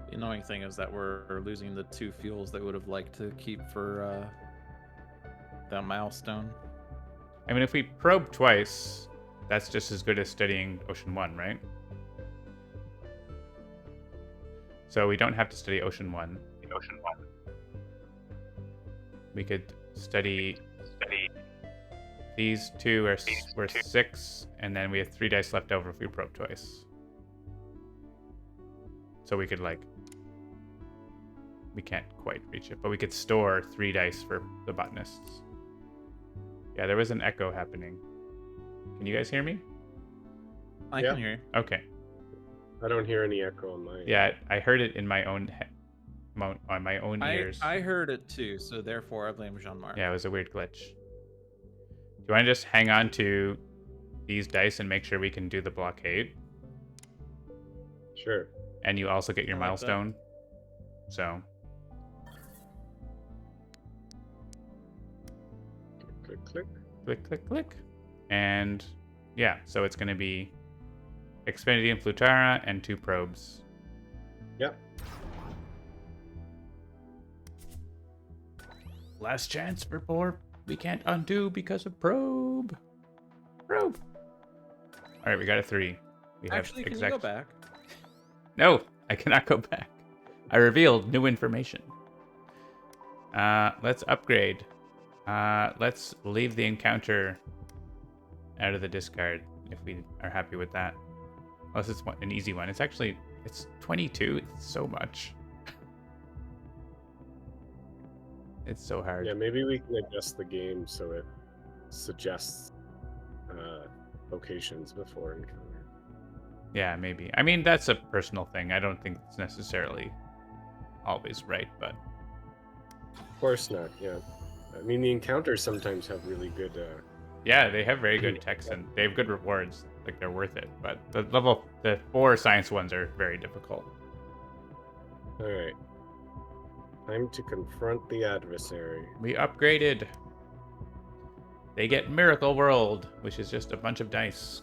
The annoying thing is that we're losing the 2 fuels that would have liked to keep for that milestone. I mean, if we probe twice, that's just as good as studying Ocean 1, right? So we don't have to study Ocean 1. We could study these 2 are worth 6, and then we have 3 dice left over if we probe twice. So we could, like... We can't quite reach it, but we could store 3 dice for the botanists. Yeah, there was an echo happening. Can you guys hear me? I can hear you. Okay. I don't hear any echo on mine. Yeah, I heard it in my own on my own ears. I heard it too, so therefore I blame JeanOfMarc. Yeah, it was a weird glitch. Do you want to just hang on to these dice and make sure we can do the blockade? Sure. And you also get your milestone. So. Click, click. Click, click, click. And yeah, so it's going to be Xfinity and Flutara and 2 probes. Yep. Last chance for 4. We can't undo because of probe. Probe. All right, we got a 3. We Actually, have can you go back? No, I cannot go back. I revealed new information. Let's upgrade. Let's leave the encounter out of the discard if we are happy with that. Unless it's an easy one. It's 22. It's so much. It's so hard. Yeah, maybe we can adjust the game so it suggests locations before encounter. Yeah, maybe. I mean, that's a personal thing. I don't think it's necessarily always right, but... Of course not, yeah. I mean, the encounters sometimes have really good... Yeah, they have very good text, and they have good rewards. Like, they're worth it. But the 4 science ones are very difficult. Alright. Time to confront the adversary. We upgraded. They get Miracle World, which is just a bunch of dice.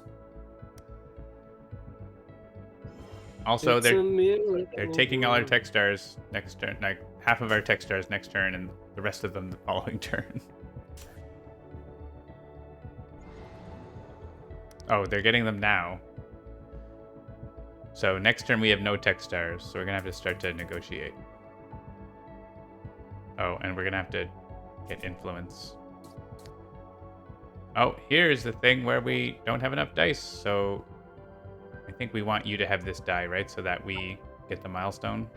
Also, It's a miracle. they're taking all our tech stars next turn, like half of our tech stars next turn, and the rest of them the following turn. Oh, they're getting them now. So next turn we have no tech stars, so we're gonna have to start to negotiate. Oh, and we're gonna have to get influence. Oh, here's the thing where we don't have enough dice, so I think we want you to have this die, right? So that we get the milestone.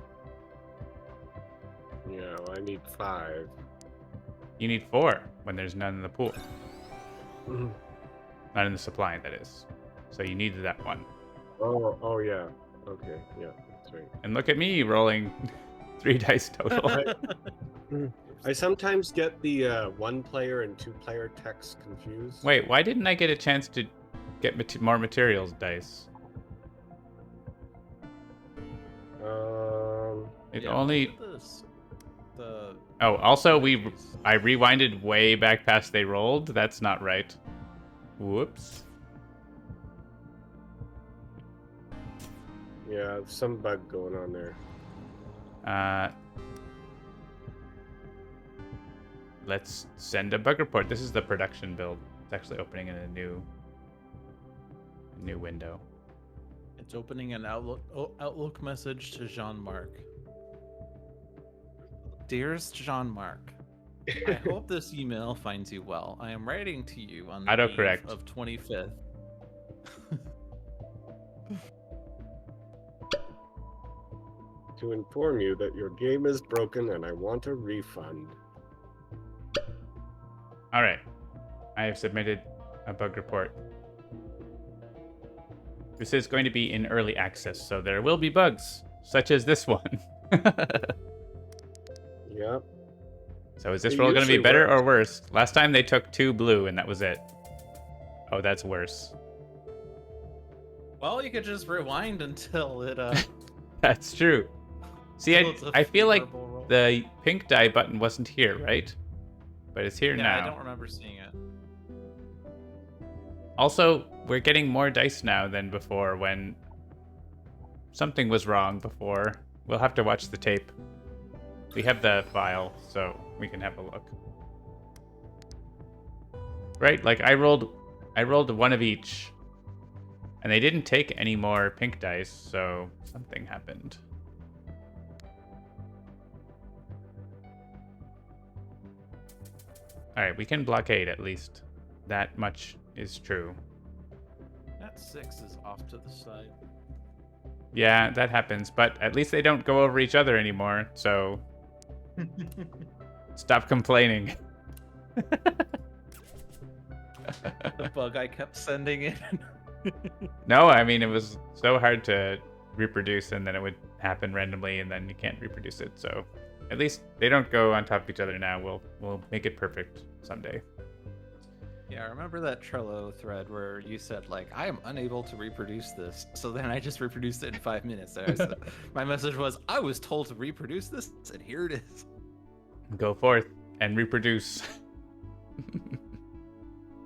Yeah, well, I need 5. You need 4 when there's none in the pool. Mhm. Not in the supply, that is. So you need that one. Oh yeah. Okay, yeah, that's right. And look at me rolling 3 dice total. I sometimes get the 1-player and 2-player text confused. Wait, why didn't I get a chance to get more materials dice? It Yeah, only... look at this. The Oh, also I rewinded way back past they rolled. That's not right. Whoops. Yeah, some bug going on there. Let's send a bug report. This is the production build. It's actually opening in a new window. It's opening an Outlook message to Jean-Marc. Dearest Jean-Marc, I hope this email finds you well. I am writing to you on the Autocorrect. eve of 25th. To inform you that your game is broken and I want a refund. All right. I have submitted a bug report. This is going to be in early access, so there will be bugs, such as this one. Yep. So is this It roll going to be usually better works. or worse? Last time they took 2 blue and that was it. Oh, that's worse. Well, you could just rewind until it That's true. See, until it's a I feel like favorable roll. the pink die button wasn't here, right? But it's here Yeah, now. I don't remember seeing it. Also, we're getting more dice now than before when something was wrong before. We'll have to watch the tape. We have the file, so we can have a look. Right? Like I rolled 1 of each. And they didn't take any more pink dice, so something happened. Alright, we can blockade at least. That much is true. That 6 is off to the side. Yeah, that happens, but at least they don't go over each other anymore, so stop complaining. The bug I kept sending in. No, I mean, it was so hard to reproduce, and then it would happen randomly, and then you can't reproduce it, so at least they don't go on top of each other now. We'll make it perfect someday. Yeah, I remember that Trello thread where you said, like, I am unable to reproduce this. So then I just reproduced it in 5 minutes. My message was, I was told to reproduce this, and here it is. Go forth and reproduce.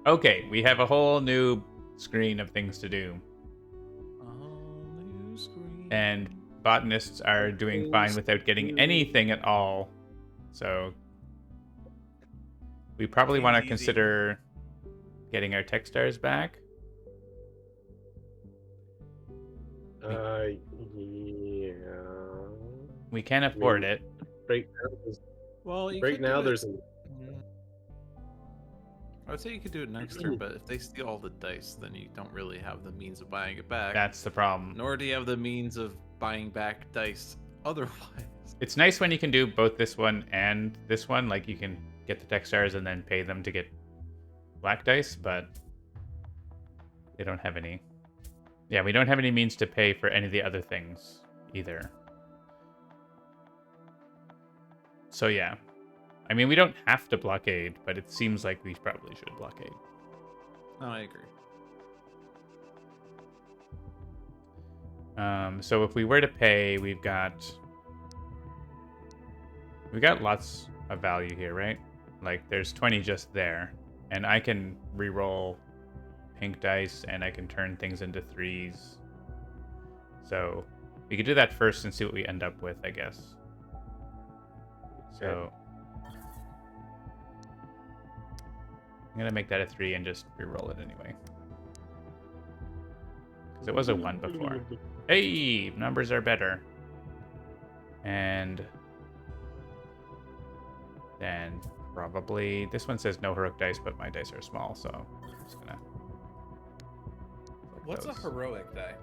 Okay, we have a whole new screen of things to do. New screen. And botanists are doing fine without getting anything at all. So we probably want to Easy. consider getting our tech stars back. Yeah. We can afford it. Right now, Well, you right could now do it- there's an I would say you could do it next turn, but if they steal all the dice, then you don't really have the means of buying it back. That's the problem. Nor do you have the means of buying back dice otherwise. It's nice when you can do both this one and this one. Like you can get the tech stars and then pay them to get black dice, but they don't have any. Yeah, we don't have any means to pay for any of the other things either. So yeah. I mean, we don't have to blockade, but it seems like we probably should blockade. No, I agree. So if we were to pay, we've got lots of value here, right? Like there's 20 just there, and I can re-roll pink dice, and I can turn things into 3s. So We could do that first and see what we end up with, I guess. So I'm gonna make that a 3 and just re-roll it anyway. Because it was a 1 before. Hey, numbers are better. And then probably this one says no heroic dice, but my dice are small, so I'm just gonna. What's a heroic die?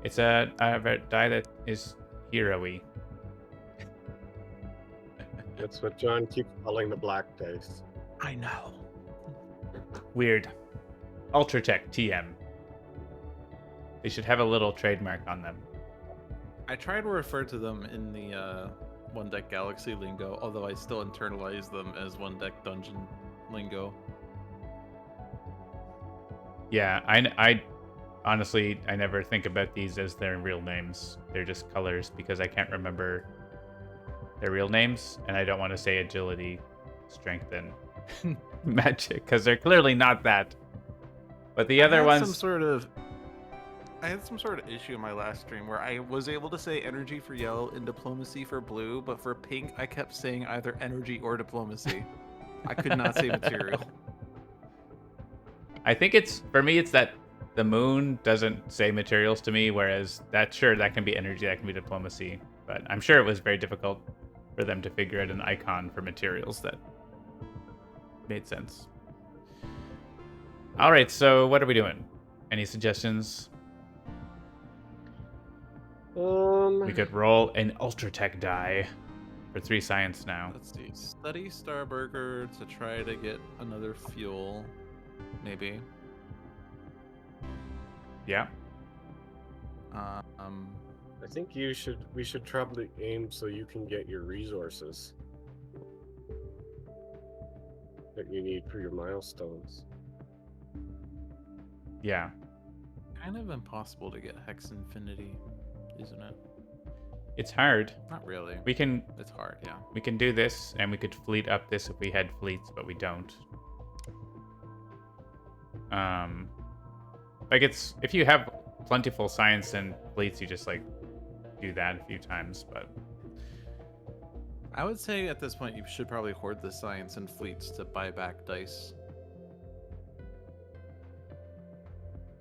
It's a die that is hero-y. That's what John keeps calling the black dice. I know. Weird. Ultratech TM. They should have a little trademark on them. I try to refer to them in the One Deck Galaxy lingo, although I still internalize them as One Deck Dungeon lingo. Yeah, I honestly, I never think about these as their real names. They're just colors because I can't remember their real names, and I don't want to say agility, strength, and magic because they're clearly not that. But the other ones, I had some sort of issue in my last stream where I was able to say energy for yellow and diplomacy for blue, but for pink, I kept saying either energy or diplomacy. I could not say material. I think it's, for me, it's that the moon doesn't say materials to me, whereas that can be energy, that can be diplomacy. But I'm sure it was very difficult for them to figure out an icon for materials that made sense. All right, so what are we doing? Any suggestions? We could roll an Ultratech die for 3 science now. Let's see. Study Starburger to try to get another fuel, maybe. Yeah. I think we should probably aim so you can get your resources that you need for your milestones. Yeah. Kind of impossible to get Hex Infinity, isn't it? It's hard. Not really. It's hard, yeah. We can do this, and we could fleet up this if we had fleets, but we don't. Like it's, if you have plentiful science and fleets, you just like do that a few times, but I would say at this point you should probably hoard the science and fleets to buy back dice.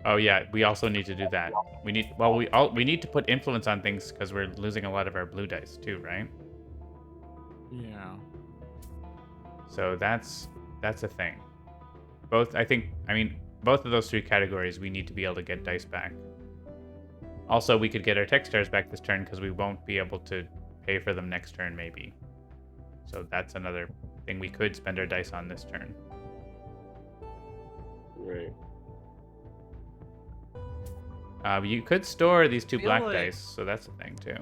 oh yeah, we also need to do that. We need to put influence on things because we're losing a lot of our blue dice too, right? Yeah. So that's a thing. Both of those 3 categories we need to be able to get dice back. Also, we could get our tech stars back this turn because we won't be able to pay for them next turn maybe. So that's another thing we could spend our dice on this turn. Right. You could store these 2 black like- dice, so that's a thing too.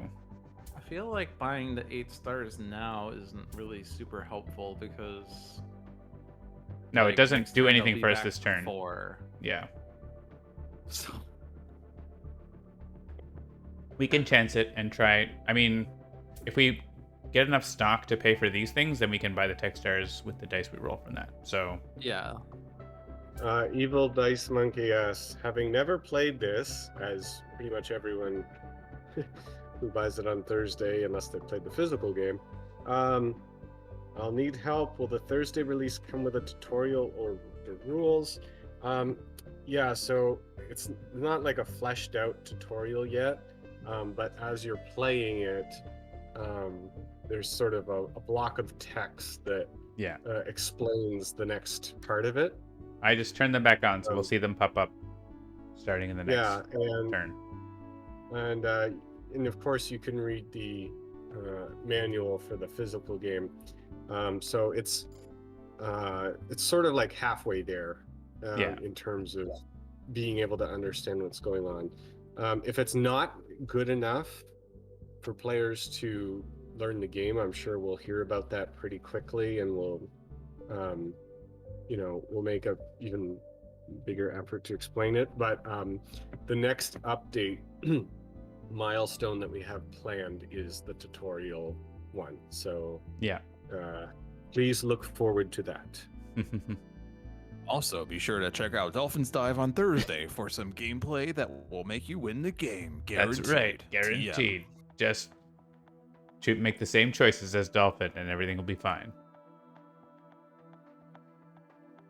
I feel like buying the 8 stars now isn't really super helpful because No, like, it doesn't next do turn they'll anything be for us back this to turn. 4. Yeah. So We can chance it and try. I mean, if we get enough stock to pay for these things, then we can buy the tech stars with the dice we roll from that. So yeah. Evil Dice Monkey asks, having never played this, as pretty much everyone who buys it on Thursday, unless they played the physical game, I'll need help. Will the Thursday release come with a tutorial or the rules? Yeah, so it's not like a fleshed out tutorial yet, but as you're playing it, there's sort of a block of text that explains the next part of it. I just turned them back on, so we'll see them pop up starting in the next turn. And of course you can read the manual for the physical game. So it's sort of like halfway there in terms of being able to understand what's going on. If it's not good enough for players to learn the game, I'm sure we'll hear about that pretty quickly, and we'll make a even bigger effort to explain it. But the next update milestone that we have planned is the tutorial one. So please look forward to that. Also, be sure to check out Dolphins Dive on Thursday for some gameplay that will make you win the game. Guaranteed. That's right, guaranteed. Just to make the same choices as Dolphin, and everything will be fine.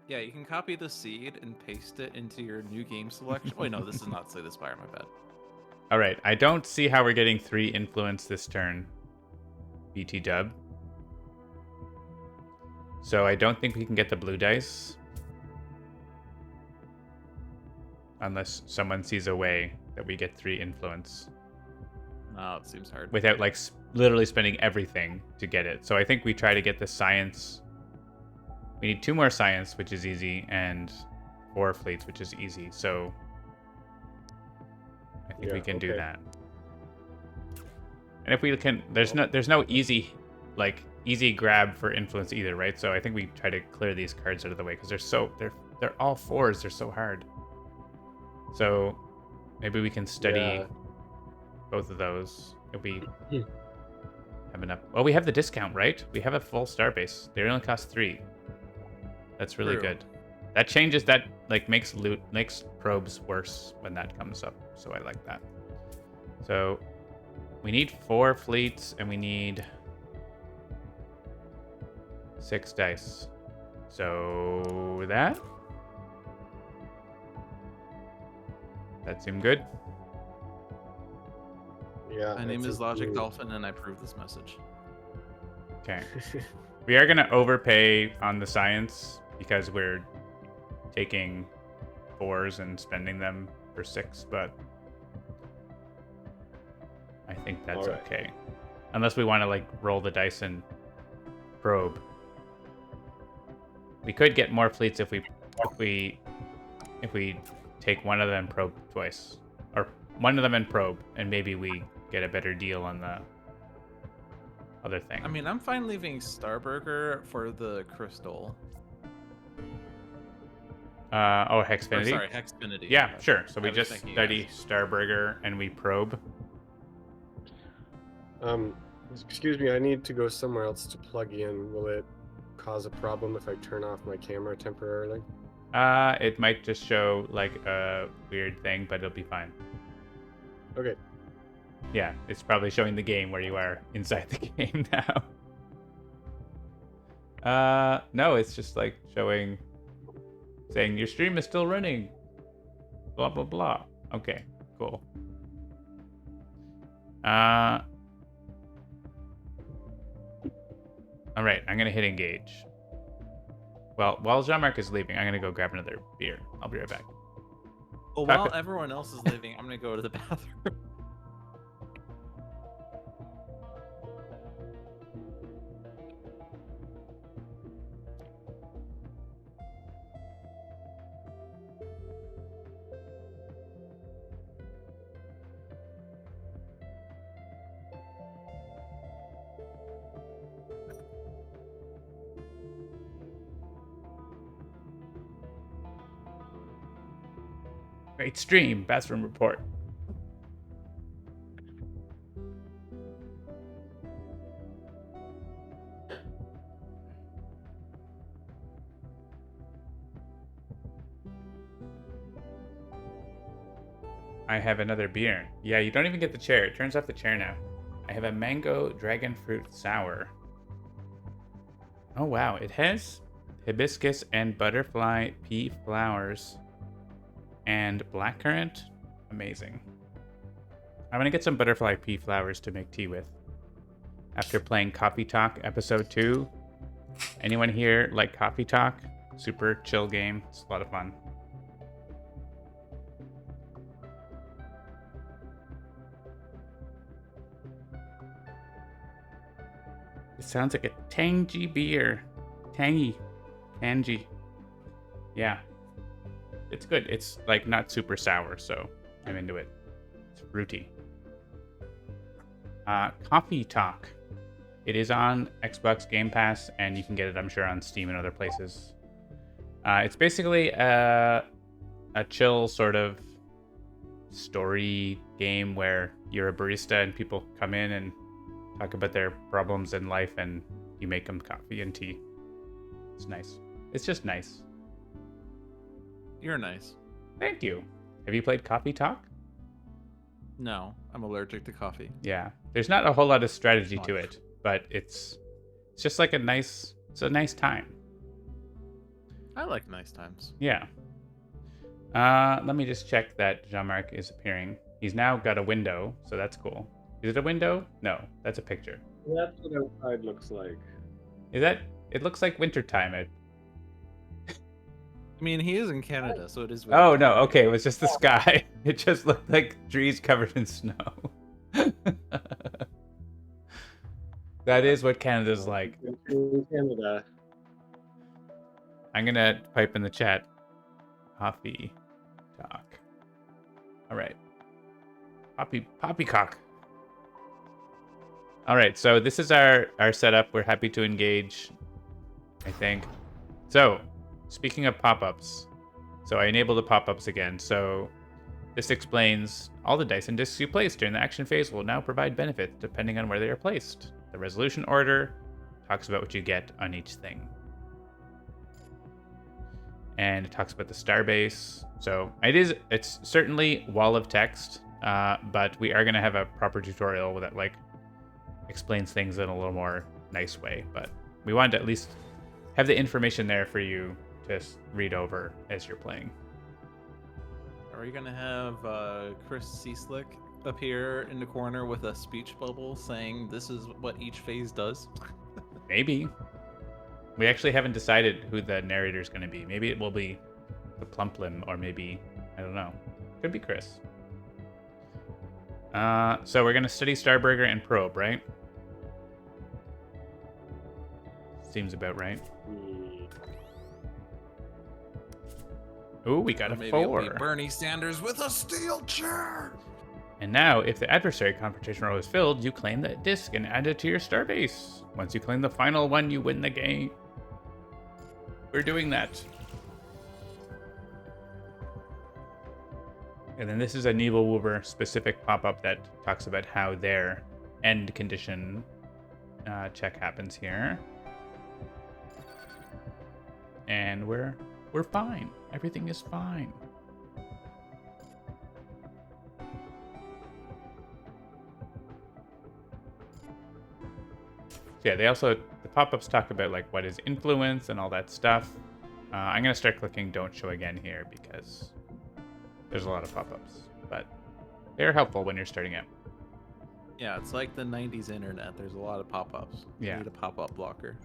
Yeah, you can copy the seed and paste it into your new game selection. Wait, no, this is not Slay the Spire, my bad. All right, I don't see how we're getting 3 influence this turn. BT dub. So I don't think we can get the blue dice. Unless someone sees a way that we get 3 influence. No, it seems hard. Without, like, literally spending everything to get it. So I think we try to get the science. We need 2 more science, which is easy, and 4 fleets, which is easy. So I think we can do that. And if we can, there's no easy grab for influence either, right? So I think we try to clear these cards out of the way because they're all 4s. They're so hard. So maybe we can study both of those. If we have enough. Well, we have the discount, right? We have a full star base. They only cost 3. That's really good. That changes that, like, makes probes worse when that comes up. So I like that. So we need 4 fleets and we need 6 dice. So that seemed good. Yeah. My name is LogicDolphin, and I approve this message. Okay. We are going to overpay on the science because we're taking 4s and spending them for 6, but I think that's okay. Unless we want to, like, roll the dice and probe. We could get more fleets if we take one of them and probe twice. Or one of them and probe, and maybe we get a better deal on the other thing. I mean, I'm fine leaving Starburger for the crystal. Hexfinity? Sorry, Hexfinity. Yeah, sure. So we just study Starburger and we probe. Excuse me, I need to go somewhere else to plug in. Will it cause a problem if I turn off my camera temporarily? It might just show, like, a weird thing, but it'll be fine. Okay. Yeah, it's probably showing the game where you are inside the game now. No, it's just, like, saying your stream is still running. Blah, blah, blah. Okay, cool. All right, I'm going to hit engage. Well, while JeanMarc is leaving, I'm going to go grab another beer. I'll be right back. Well, while everyone else is leaving, I'm going to go to the bathroom. Great stream. Bathroom report. I have another beer. Yeah, you don't even get the chair. It turns off the chair now. I have a mango dragon fruit sour. Oh, wow. It has hibiscus and butterfly pea flowers and blackcurrant. Amazing. I'm going to get some butterfly pea flowers to make tea with. After playing Coffee Talk Episode 2. Anyone here like Coffee Talk? Super chill game. It's a lot of fun. It sounds like a tangy beer. Tangy. Yeah. It's good. It's, like, not super sour, so I'm into it. It's fruity. Coffee Talk. It is on Xbox Game Pass, and you can get it, I'm sure, on Steam and other places. It's basically a chill sort of story game where you're a barista and people come in and talk about their problems in life, and you make them coffee and tea. It's nice. It's just nice. You're nice. Thank you. Have you played Coffee Talk? No, I'm allergic to coffee. Yeah. There's not a whole lot of strategy to it, but it's just like a nice time. I like nice times. Yeah. Let me just check that Jean-Marc is appearing. He's now got a window, so that's cool. Is it a window? No, that's a picture. That's what outside looks like. Is that? It looks like wintertime. I mean, he is in Canada, so it is. Oh no, okay, it was just the sky. It just looked like trees covered in snow. That is what Canada's like. In Canada. I'm gonna pipe in the chat. Coffee talk. All right. Poppycock. All right, so this is our setup. We're happy to engage, I think. So, speaking of pop-ups, so I enable the pop-ups again. So this explains all the dice and discs you place during the action phase will now provide benefits depending on where they are placed. The resolution order talks about what you get on each thing. And it talks about the starbase. So it's certainly wall of text, but we are going to have a proper tutorial that like explains things in a little more nice way. But we wanted to at least have the information there for you to read over as you're playing. Are we gonna have Chris Seaslick appear in the corner with a speech bubble saying this is what each phase does? Maybe. We actually haven't decided who the narrator is going to be. Maybe it will be the Plumplim, or maybe, I don't know. Could be Chris. So we're going to study Starburger and Probe, right? Seems about right. Ooh, we got a Maybe 4. it'll be Bernie Sanders with a steel chair. And now, if the adversary confrontation row is filled, you claim that disc and add it to your starbase. Once you claim the final one, you win the game. We're doing that. And then this is a Nibelwuber specific pop-up that talks about how their end condition check happens here. And we're fine. Everything is fine. Yeah, the pop-ups talk about like what is influence and all that stuff. I'm gonna start clicking don't show again here because there's a lot of pop-ups, but they're helpful when you're starting out. Yeah, it's like the 90s internet. There's a lot of pop-ups. Yeah. You need a pop-up blocker.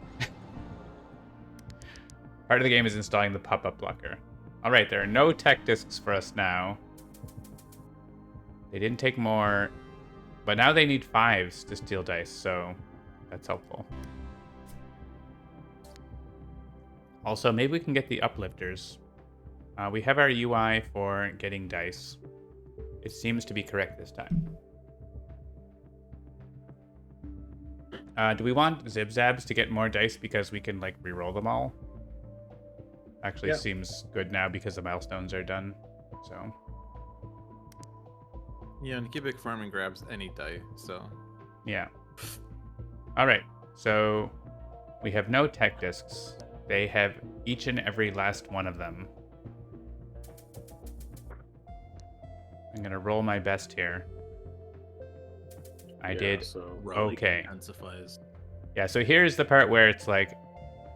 Part of the game is installing the pop-up blocker. All right, there are no tech discs for us now. They didn't take more, but now they need 5s to steal dice, so that's helpful. Also, maybe we can get the uplifters. We have our UI for getting dice. It seems to be correct this time. Do we want Zibzabs to get more dice because we can like re-roll them all? Actually, seems good now because the milestones are done. So. Yeah, and cubic farming grabs any die, so. Yeah. All right. So we have no tech discs. They have each and every last one of them. I'm gonna roll my best here. I did okay. Intensifies. Yeah, so here's the part where it's like,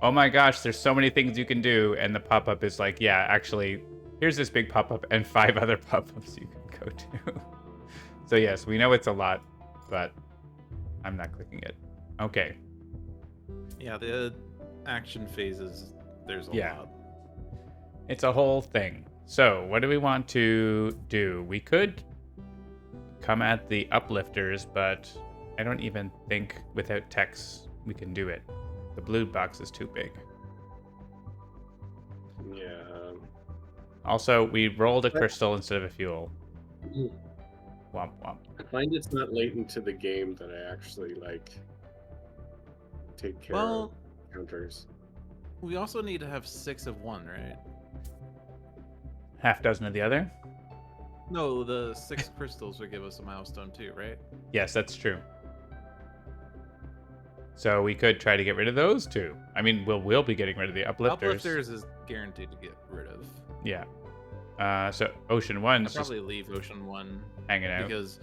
oh my gosh, there's so many things you can do, and the pop-up is like, yeah, actually, here's this big pop-up and 5 other pop-ups you can go to. So yes, we know it's a lot, but I'm not clicking it. Okay. Yeah, the action phases, there's a lot. It's a whole thing. So what do we want to do? We could come at the uplifters, but I don't even think without text we can do it. The blue box is too big. Yeah. Also, we rolled a crystal instead of a fuel. Womp womp. I find it's not latent to the game that I actually like take care of counters. We also need to have 6 of one, right? Half dozen of the other? No, the 6 crystals would give us a milestone too, right? Yes, that's true. So we could try to get rid of those too. I mean, we'll be getting rid of the uplifters. Uplifters is guaranteed to get rid of. Yeah. So Ocean 1's I'd just probably leave Ocean 1 hanging out. because,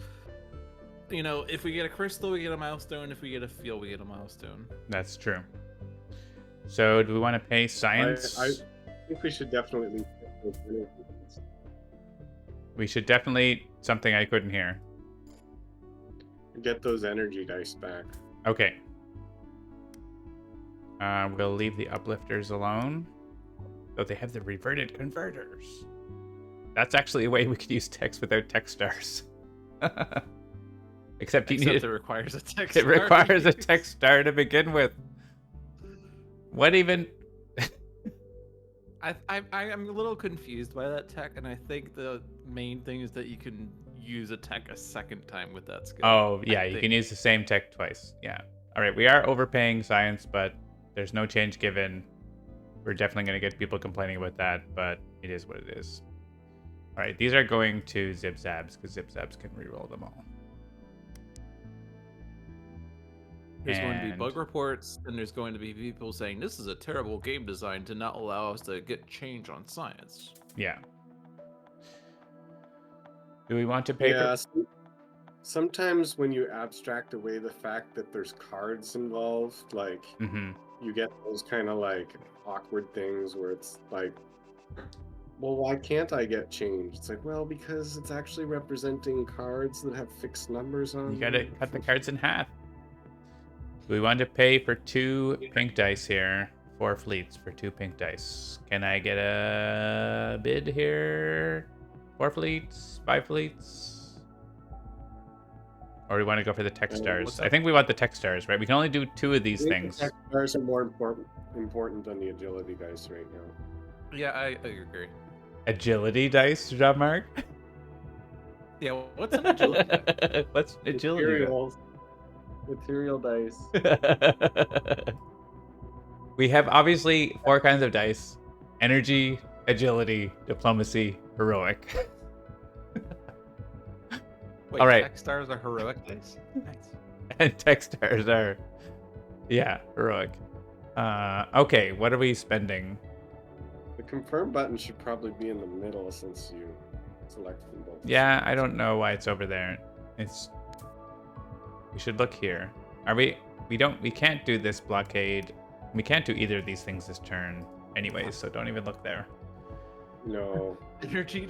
you know, if we get a crystal, we get a milestone. If we get a field, we get a milestone. That's true. So do we want to pay science? I think we should definitely leave. We should definitely... Something I couldn't hear. Get those energy dice back. Okay. We'll leave the uplifters alone. Though they have the reverted converters. That's actually a way we could use text without text stars. Except it requires a text It star. requires a text star to begin with. What even? I'm a little confused by that tech, and I think the main thing is that you can use a tech a second time with that skill. Oh, yeah, you can use the same tech twice. Yeah. All right, we are overpaying science, but there's no change given. We're definitely going to get people complaining about that, but it is what it is. All right, these are going to Zip-Zabs, because Zip-Zabs can reroll them all. There's going to be bug reports, and there's going to be people saying, this is a terrible game design to not allow us to get change on science. Yeah. Do we want to pay Yeah, for... sometimes when you abstract away the fact that there's cards involved, like, you get those kind of, like, awkward things where it's like, well, why can't I get change? It's like, well, because it's actually representing cards that have fixed numbers on them. You gotta cut the cards in half. Do we want to pay for 2 pink dice here? 4 fleets for 2 pink dice. Can I get a bid here? 4 fleets? 5 fleets? Or do we want to go for the tech stars? I think we want the tech stars, right? We can only do 2 of these things. The tech stars are more important than the agility dice right now. Yeah, I agree. Agility dice, Jean-Marc? Yeah, what's an agility? What's agility? Material dice. We have obviously 4 kinds of dice: energy, agility, diplomacy, heroic. Wait, all right. Tech stars are heroic dice. Nice. And tech stars are, yeah, heroic. Okay, what are we spending? The confirm button should probably be in the middle since you select them both. Yeah, I don't know why it's over there. We should look here. We can't do this blockade. We can't do either of these things this turn anyways, so don't even look there. No. Energy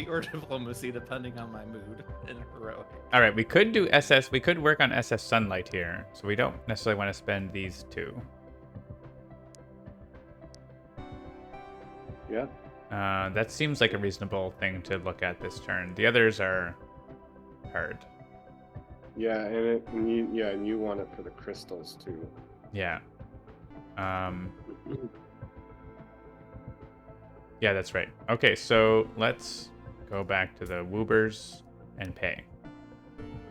or diplomacy, depending on my mood, and heroic. All right, we could do SS. We could work on SS Sunlight here, so we don't necessarily want to spend these 2. Yeah. That seems like a reasonable thing to look at this turn. The others are hard. Yeah, and you want it for the crystals too. Yeah. Yeah, that's right. Okay, so let's go back to the Woobers and pay.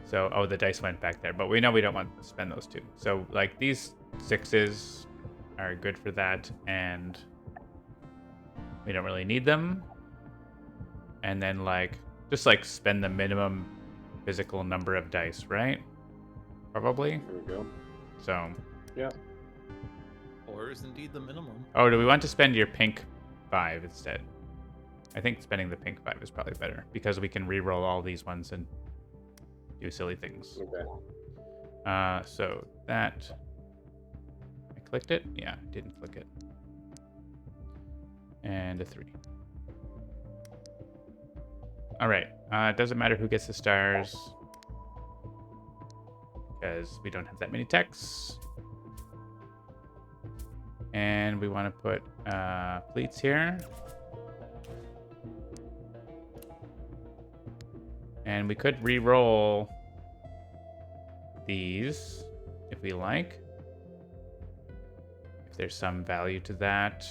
So, the dice went back there, but we know we don't want to spend those 2. So, like, these 6s are good for that, and we don't really need them. And then, like, just, like, spend the minimum physical number of dice, right? Probably. There we go. So. Yeah. 4 is indeed the minimum. Oh, do we want to spend your pink 5 instead? I think spending the pink 5 is probably better because we can re-roll all these ones and do silly things. Okay. So that... I clicked it? Yeah, I didn't click it. And a 3. All right. It doesn't matter who gets the stars because we don't have that many techs. And we want to put fleets here. And we could re-roll these if we like. If there's some value to that.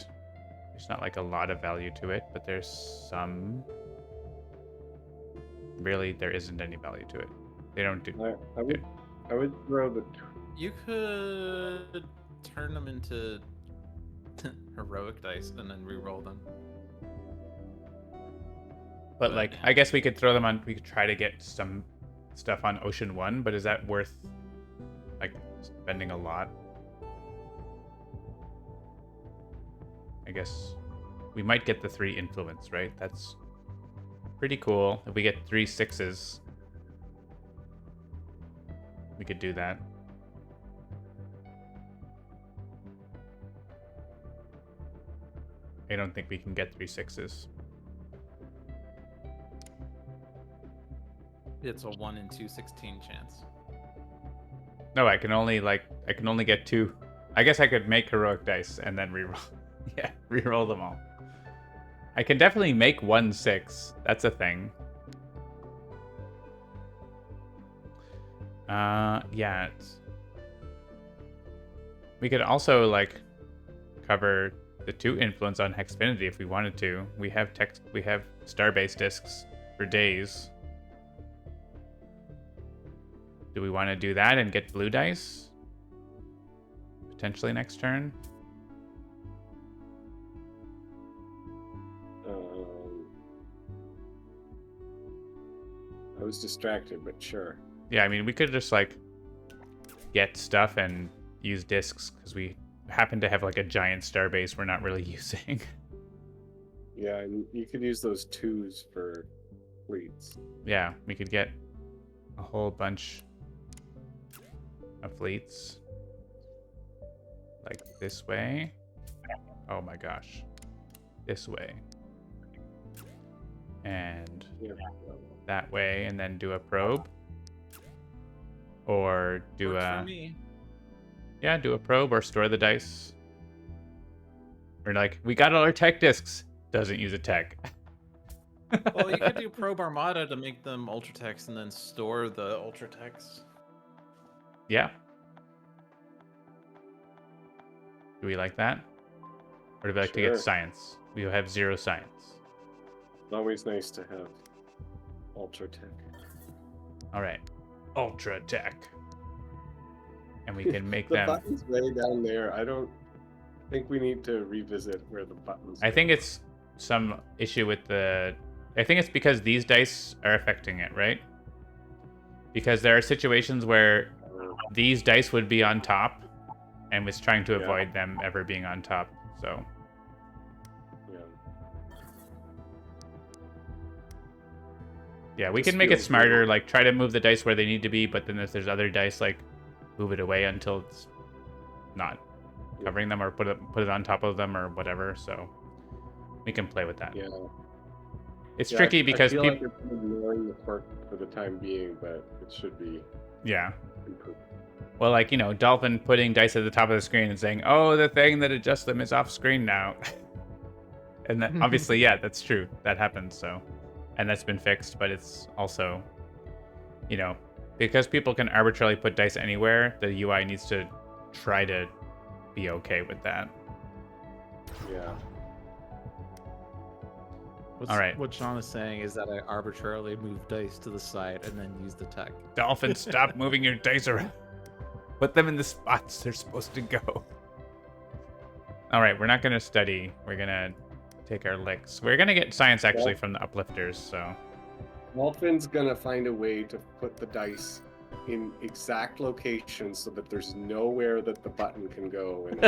There's not like a lot of value to it, but there's some. Really, there isn't any value to it. They don't do. I would throw the. You could turn them into heroic dice and then re-roll them. But like, I guess we could throw them on. We could try to get some stuff on Ocean 1, but is that worth like spending a lot? I guess we might get the 3 influence, right? That's pretty cool. If we get 3 6s, we could do that. I don't think we can get 3 6s. It's a 1 in 216 chance. No, I can only get 2. I guess I could make heroic dice and then reroll. Yeah, reroll them all. I can definitely make 1 6. That's a thing. Yeah. We could also like cover the 2 influence on Hexfinity if we wanted to. We have Starbase discs for days. Do we want to do that and get blue dice? Potentially next turn? I was distracted, but sure. Yeah, I mean, we could just like get stuff and use discs because we happen to have like a giant starbase we're not really using. Yeah, and you could use those 2s for fleets. Yeah, we could get a whole bunch of fleets. Like this way. Oh my gosh. This way. And that way, and then do a probe. Or do Works for me. Yeah, do a probe or store the dice. Or like, we got all our tech discs. Doesn't use a tech. Well, you could do Probe Armada to make them Ultratechs and then store the Ultratechs. Yeah. Do we like that? Or do we like to get Sure. science? We have 0 science. It's always nice to have Ultra Tech. All right. Ultra tech. And we can make The them... button's way down there. I don't think we need to revisit where the buttons I go. think it's some issue with the... I think it's because these dice are affecting it, right? Because there are situations where these dice would be on top and it's trying to avoid them ever being on top, so... Yeah. Yeah, we This can make it feels smarter, weird. like try to move the dice where they need to be, but then if there's other dice, like move it away until it's not covering them, or put it on top of them or whatever. So we can play with that. Yeah. It's Yeah, tricky because I feel people. like it's ignoring the quirk for the time being, but it should be Yeah. improved. Well, like, you know, Dolphin putting dice at the top of the screen and saying, "Oh, the thing that adjusts them is off screen now," and that, obviously, yeah, that's true. That happens. So, and that's been fixed, but it's also, you know, because people can arbitrarily put dice anywhere, the UI needs to try to be okay with that. Yeah. All right. What Sean is saying is that I arbitrarily move dice to the side and then use the tech. Dolphin, stop moving your dice around. Put them in the spots they're supposed to go. All right, we're not going to study. We're going to take our licks. We're going to get science, actually, from the uplifters, so... Dolphin's gonna find a way to put the dice in exact locations so that there's nowhere that the button can go. And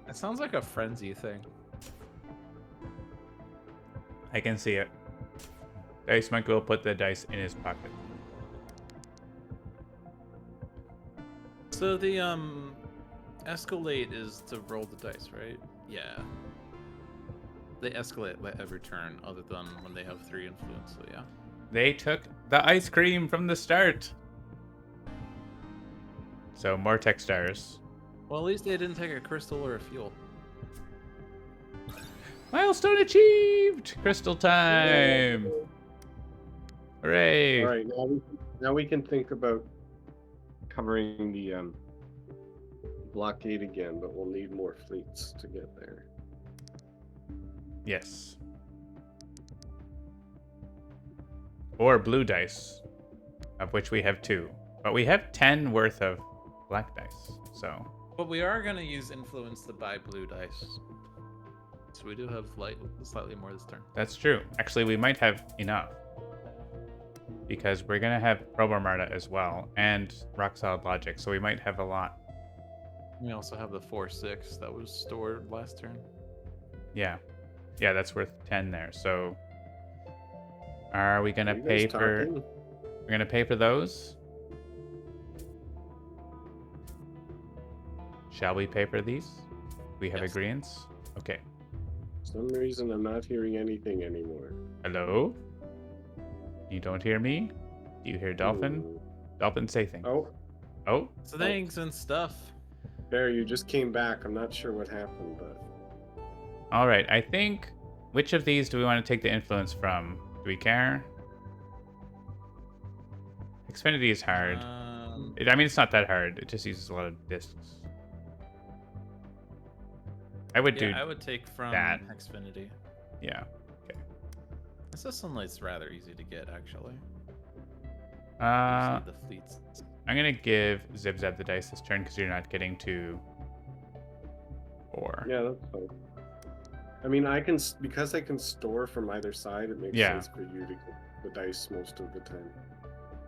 It sounds like a frenzy thing. I can see it. Dice Monkey will put the dice in his pocket. So the escalate is to roll the dice, right? Yeah. They escalate at every turn, other than when they have 3 influence. So yeah. They took the ice cream from the start. So more tech stars. Well, at least they didn't take a crystal or a fuel. Milestone achieved! Crystal time! Hooray! all right, now we can think about covering the blockade again, but we'll need more fleets to get there. Yes. Or blue dice, of which we have 2. But we have 10 worth of black dice, so... But we are going to use influence to buy blue dice. So we do have slightly more this turn. That's true. Actually, we might have enough. Because we're going to have Probe Armada as well, and Rock Solid Logic, so we might have a lot. We also have the 4-6 that was stored last turn. Yeah. Yeah, that's worth 10 there. So are we gonna Are you pay guys for talking? we're gonna pay for those? Shall we pay for these? We have Yes. agreements? Okay. For some reason, I'm not hearing anything anymore. Hello? You don't hear me? Do you hear Dolphin? Hmm. Dolphin, say things. Oh, Oh? Things and stuff. there, you just came back. I'm not sure what happened, but All right. I think. Which of these do we want to take the influence from? Do we care? Xfinity is hard. I mean, it's not that hard. It just uses a lot of discs. I would do I would take from that. Xfinity. Yeah. Okay. This Sunlight's rather easy to get, actually. Uh, The fleets. I'm gonna give Zib Zab the dice this turn because you're not getting to 4. yeah, that's fine. I mean, because I can store from either side. It makes Yeah. sense for you to get the dice most of the time.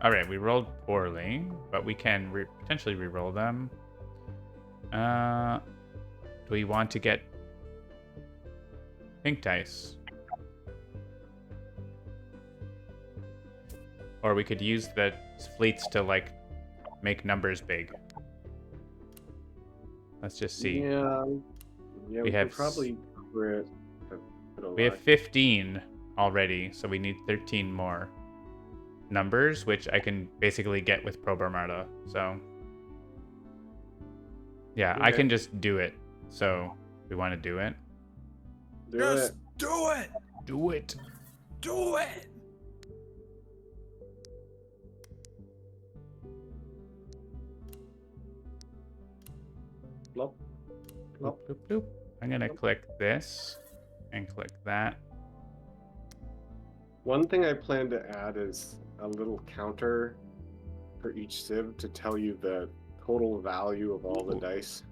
All right, we rolled poorly, but we can potentially re-roll them. Do we want to get pink dice? Or we could use the fleets to, like, make numbers big. Let's just see. Yeah, We we have could probably cover it. We have 15 already, so we need 13 more numbers, which I can basically get with Probe Armada. So, yeah, I Okay. can just do it. So, we want to do it. Do it. do it! Do it. Do it! Plop. Bloop, bloop, bloop. I'm going to click this and click that. One thing I plan to add is a little counter for each sieve to tell you the total value of all the dice.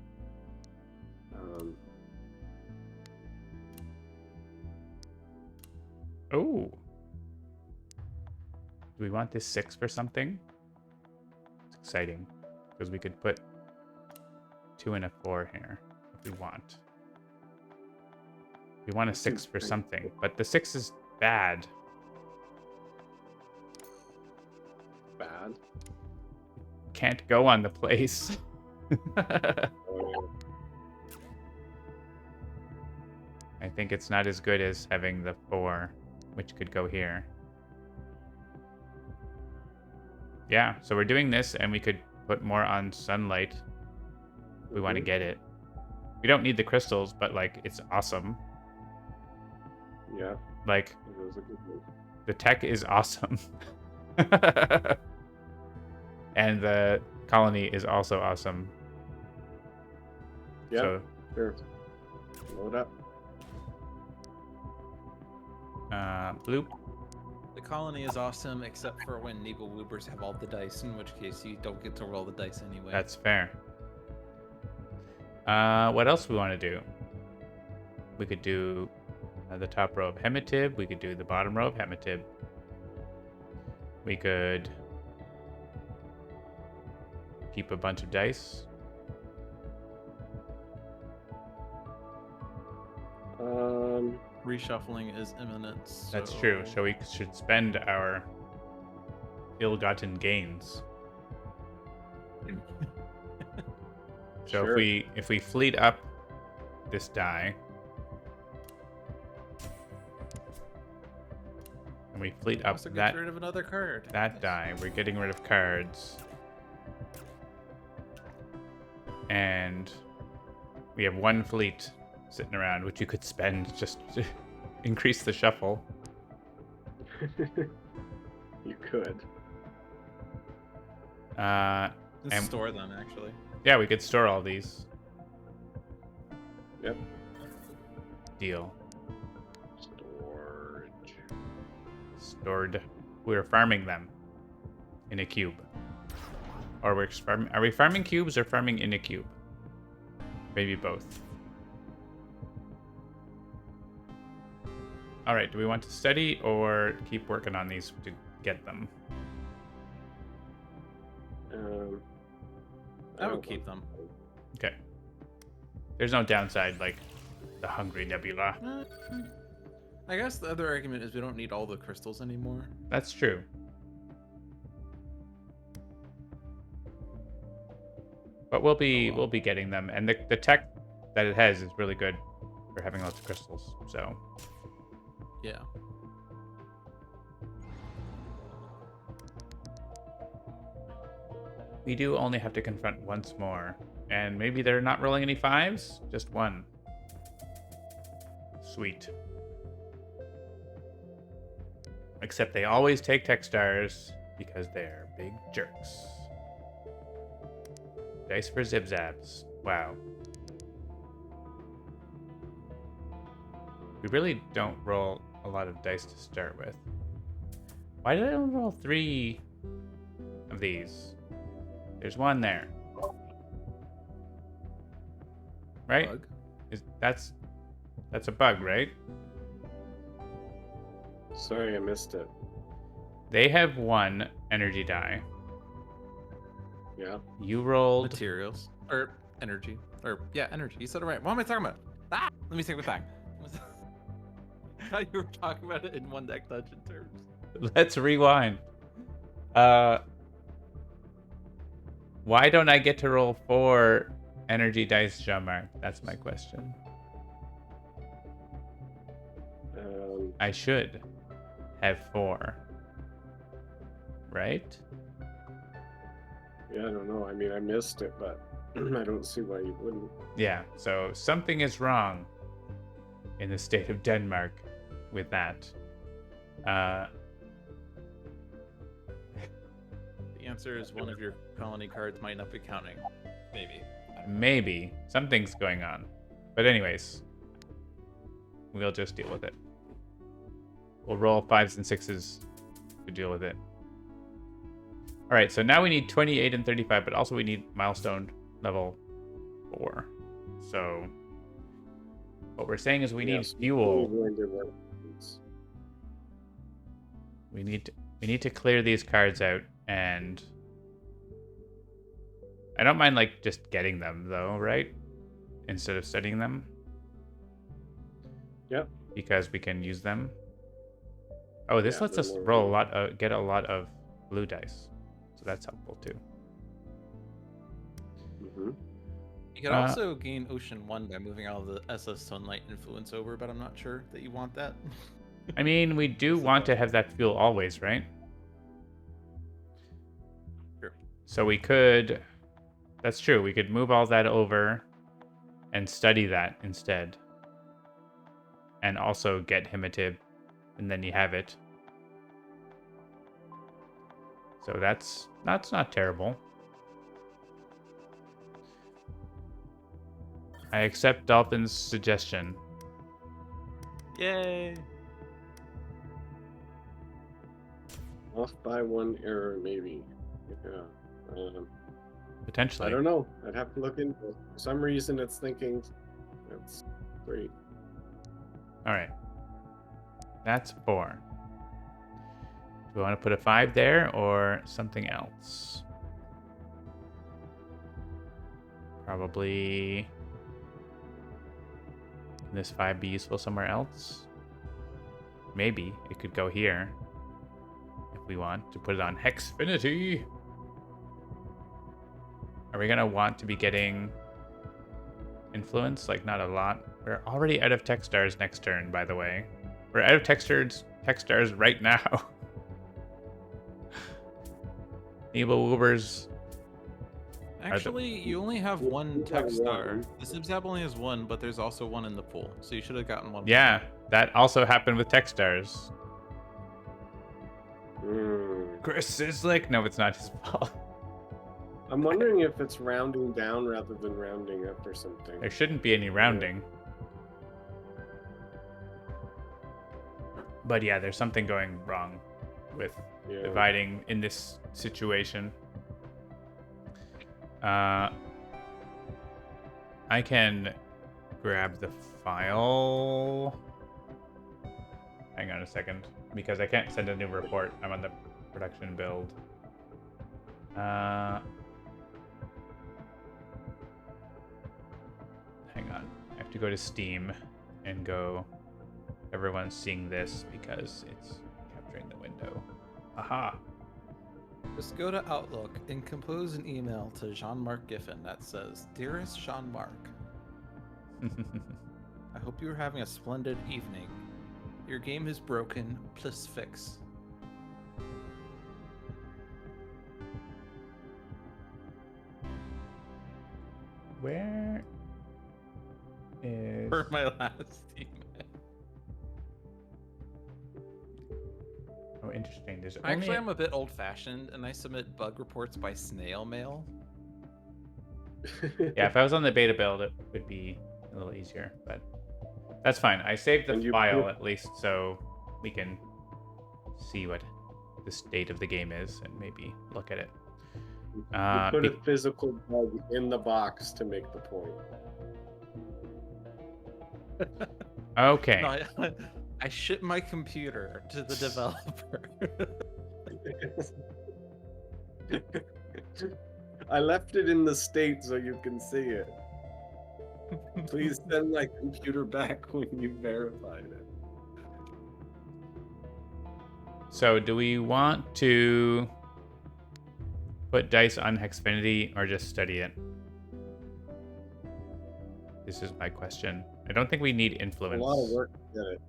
Oh. Do we want this 6 for something? It's exciting because we could put 2 and a 4 here if we want. We want a 6 for something, but the 6 is bad. Bad. Can't go on the place. Oh, I think it's not as good as having the 4, which could go here. Yeah, so we're doing this, and we could put more on Sunlight. We want to get it. We don't need the crystals, but, like, it's awesome. yeah, Like, it was a good move. the tech is awesome. And the colony is also awesome. Yeah, So, sure. Load up. bloop. The colony is awesome, except for when Nibel Woobers have all the dice, in which case you don't get to roll the dice anyway. That's fair. What else we want to do? We could do the top row of Hematib. We could do the bottom row of Hematib. We could keep a bunch of dice. Reshuffling is imminent. So... That's true. So we should spend our ill-gotten gains. So Sure. if we fleet up this die, and we fleet up Also that get rid of another card. die, we're getting rid of cards, and we have 1 fleet sitting around, which you could spend just to increase the shuffle. You could. And Store them, actually. yeah, we could store all these. Yep. Deal. Storage. Stored. We're farming them in a cube. Or are we farming cubes or farming in a cube? Maybe both. All right, do we want to study or keep working on these to get them? I would keep them. Okay. There's no downside, like, The Hungry Nebula. I guess the other argument is we don't need all the crystals anymore. That's true. But we'll be getting them, and the tech that it has is really good for having lots of crystals. So Yeah. we do only have to confront once more, and maybe they're not rolling any 5s, just one. Sweet. Except they always take tech stars because they're big jerks. Dice for zip-zabs. Wow. We really don't roll a lot of dice to start with. Why did I only roll 3 of these? There's one there. Right? Bug? That's a bug, right? Sorry, I missed it. They have 1 energy die. Yeah. You rolled... Materials. Or energy. Or, yeah, energy. You said it right. What am I talking about? Ah! Let me take it back. I thought you were talking about it in one deck dungeon terms. Let's rewind. Why don't I get to roll 4 energy dice, Jean-Marc? That's my question. I should have 4. Right? Yeah, I don't know. I mean, I missed it, but I don't see why you wouldn't. Yeah, so something is wrong in the state of Denmark with that. The answer is one of your colony cards might not be counting. Maybe. Maybe. Something's going on. But anyways, we'll just deal with it. We'll roll 5s and 6s to deal with it. All right, so now we need 28 and 35, but also we need milestone level 4. So what we're saying is we need fuel. We need to clear these cards out, and I don't mind like just getting them though, right? Instead of studying them. Yep. Because we can use them. Oh, this lets us roll a lot, get a lot of blue dice, so that's helpful too. Mm-hmm. You could also gain Ocean 1 by moving all of the SS Sunlight influence over, but I'm not sure that you want that. I mean, we do want to have that fuel always, right? Sure. So we could... That's true. We could move all that over and study that instead. And also get Hematib, and then you have it. So that's not terrible. I accept Dolphin's suggestion. Yay! Off by 1 error, maybe. Yeah. Potentially. I don't know. I'd have to look into it. For some reason, it's thinking that's great. All right. That's 4. Do we want to put a 5 there or something else? Probably... Can this 5 be useful somewhere else? Maybe. It could go here. If we want to put it on Hexfinity. Are we going to want to be getting influence? Like, not a lot. We're already out of tech stars next turn, by the way. We're out of tech stars right now. Nebo Woobers. Actually, you only have 1 tech star. The Zip-Zap only has 1, but there's also 1 in the pool, so you should have gotten 1. Yeah, that also happened with tech stars. Chris is like, no, it's not his fault. I'm wondering if it's rounding down rather than rounding up or something. There shouldn't be any rounding. But yeah, there's something going wrong with dividing in this situation. I can grab the file. Hang on a second, because I can't send a new report. I'm on the production build. Hang on. I have to go to Steam. and go. Everyone's seeing this because it's capturing the window. Aha. Just go to Outlook and compose an email to Jean-Marc Giffen that says, "Dearest Jean-Marc, I hope you are having a splendid evening. Your game is broken. Please fix." Where is... For my last email. Oh, interesting. There's Actually, I'm a bit old-fashioned, and I submit bug reports by snail mail. Yeah, if I was on the beta build, it would be a little easier, but that's fine. I saved the file at least, so we can see what the state of the game is and maybe look at it. You put a physical bug in the box to make the point. Okay. No, I ship my computer to the developer. I left it in the state so you can see it. Please send my computer back when you verified it. So do we want to put dice on Hexfinity or just study it? This is my question. I don't think we need influence. A lot of work to get it.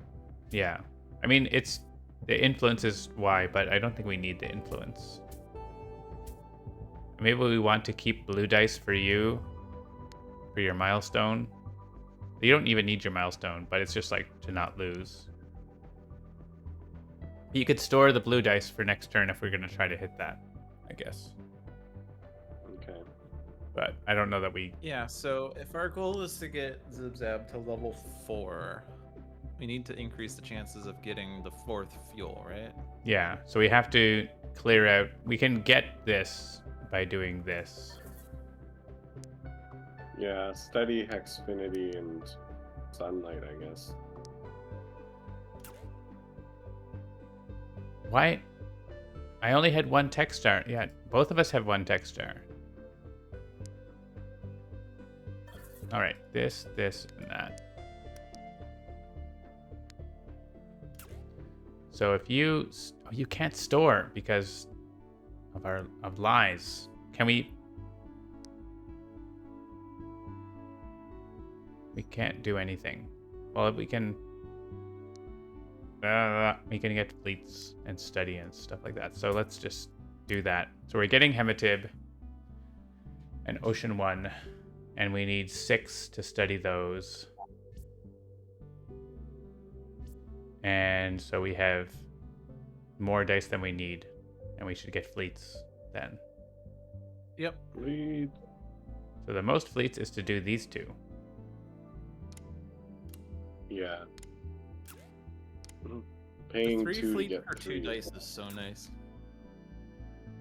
Yeah. I mean, it's the influence is why, but I don't think we need the influence. Maybe we want to keep blue dice for you, for your milestone. You don't even need your milestone, but it's just like to not lose. You could store the blue dice for next turn if we're going to try to hit that, I guess. Okay. But I don't know that we... Yeah, so if our goal is to get Zibzab to level 4, we need to increase the chances of getting the 4th fuel, right? Yeah, so we have to clear out... We can get this by doing this. Yeah, study Hexfinity and Sunlight, I guess. Why? I only had one tech star. Yeah, both of us have one tech star. All right, this, and that. So if you... Oh, you can't store because of lies. Can we... We can't do anything. Well, we can get fleets and study and stuff like that. So let's just do that. So we're getting Hematib and Ocean 1, and we need 6 to study those. And so we have more dice than we need, and we should get fleets then. Yep. Fleet. So the most fleets is to do these 2. Yeah. Paying 3 2 to fleet get per 2 3. dice is so nice.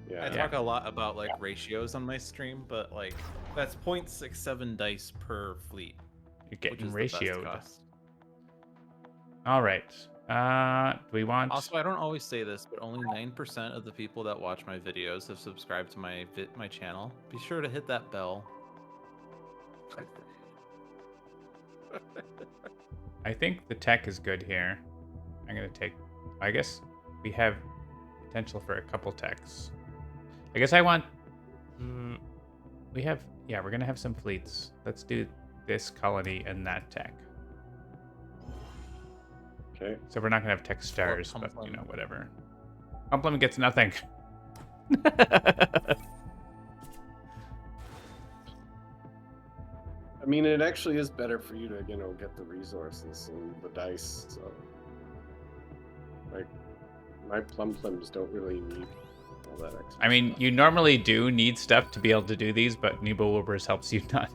Yeah. I talk a lot about like ratios on my stream, but like that's 0.67 dice per fleet. You're getting which is the best ratioed. cost. All right. Do we want... Also, I don't always say this, but only 9% of the people that watch my videos have subscribed to my channel. Be sure to hit that bell. I think the tech is good here. I'm going to take... I guess we have potential for a couple techs. I guess I want... we have... Yeah, we're going to have some fleets. Let's do this colony and that tech. Okay. So we're not going to have tech stars, but, Pumplin. you know, whatever. Pumplin gets nothing. I mean, it actually is better for you to, you know, get the resources and the dice. So, like, my plums don't really need all that extra. I mean, stuff. you normally do need stuff to be able to do these, but Nebo Wilbur's helps you not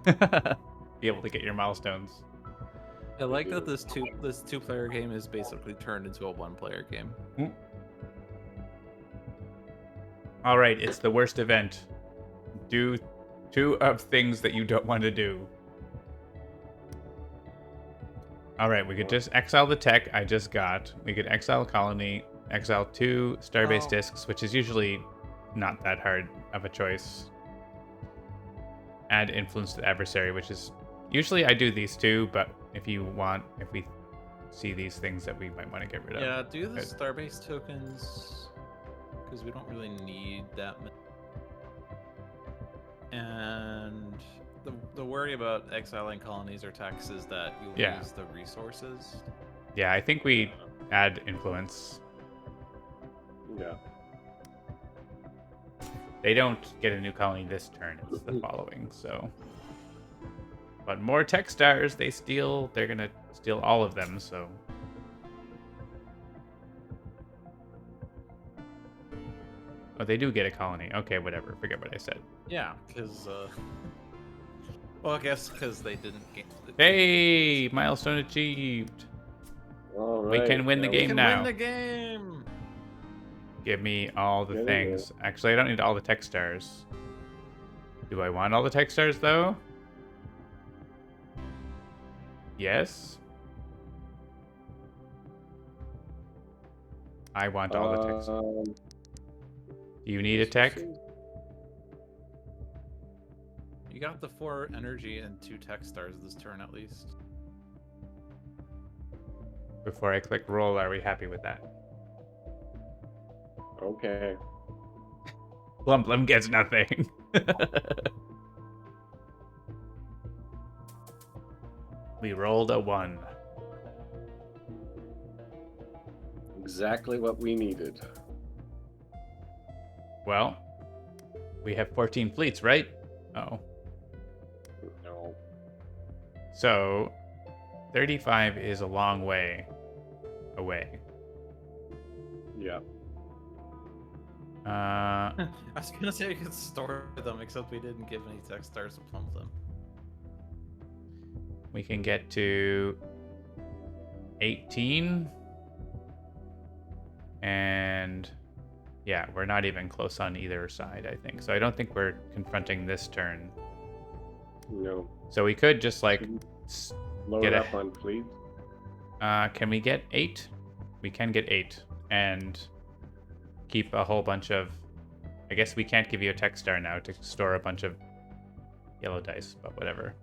have be able to get your milestones. I like that this two-player game is basically turned into a one-player game. All right, it's the worst event. Do 2 of things that you don't want to do. All right, we could just exile the tech I just got. We could exile colony, exile 2 starbase discs, which is usually not that hard of a choice. Add influence to the adversary, which is usually I do these 2, but if we see these things that we might want to get rid of. Yeah, do the But- starbase tokens, because we don't really need that many. And the worry about exiling colonies or tax is that you Yeah. lose the resources. Yeah, I think we add influence. Yeah. They don't get a new colony this turn, it's the following, so. But more tech stars, they're gonna steal all of them, so. Oh, they do get a colony. Okay, whatever. Forget what I said. Yeah, because well, I guess because they didn't get. Hey, milestone achieved. All We right. can win the now We game can now. win the game. Give me all the Get in things. Actually, I don't need all the tech stars. Do I want all the tech stars, though? Yes. I want all the tech stars. Do you need a tech? You got the 4 energy and 2 tech stars this turn at least. Before I click roll, are we happy with that? Okay. Blum gets nothing. We rolled a 1. Exactly what we needed. Well, we have 14 fleets, right? Oh. No. So, 35 is a long way away. Yeah. I was gonna say we could store them, except we didn't give any tech stars to plump them. We can get to 18. And yeah, we're not even close on either side, I think. So I don't think we're confronting this turn. No. So we could just like Load Get up on fleet. can we get 8? We can get 8 and keep a whole bunch of, I guess we can't give you a tech star now to store a bunch of yellow dice, but whatever.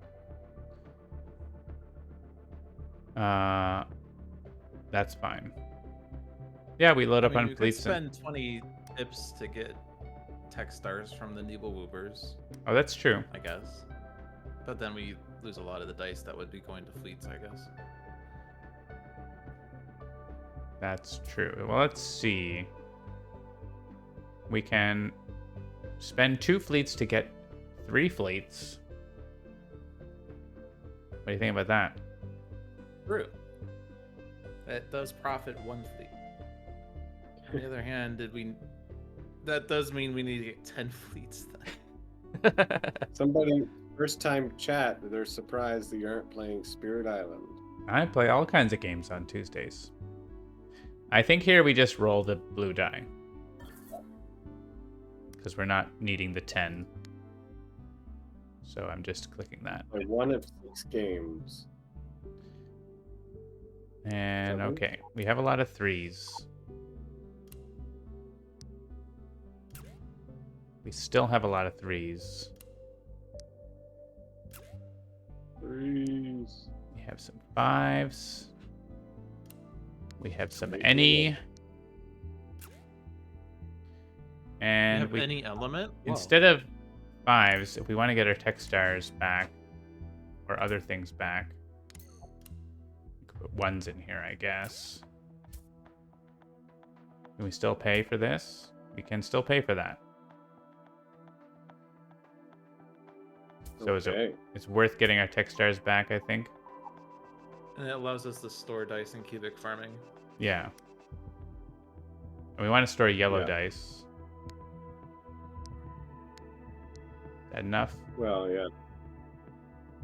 That's fine. Yeah, we load up I mean, on we could fleets. And... spend 20 pips to get tech stars from the Neeblewoopers, Oh, that's true. I guess. But then we lose a lot of the dice that would be going to fleets, I guess. That's true. Well, let's see. We can spend 2 fleets to get 3 fleets. What do you think about that? True. That does profit 1 fleet. On the other hand, that does mean we need to get 10 fleets then. Somebody, first time chat, they're surprised that you aren't playing Spirit Island. I play all kinds of games on Tuesdays. I think here we just roll the blue die. Because we're not needing the 10. So I'm just clicking that. Like 1 of 6 games. And 7. okay, we have a lot of 3s. We still have a lot of 3s. 3s. We have some 5s. We have some Maybe. any. And Have any element? instead of 5s, if we want to get our tech stars back or other things back, we could put 1s in here, I guess. Can we still pay for this? We can still pay for that. So Okay. it's worth getting our tech stars back, I think. And it allows us to store dice in cubic farming. Yeah. And we want to store yellow Yeah. dice. Is that enough? Well, yeah.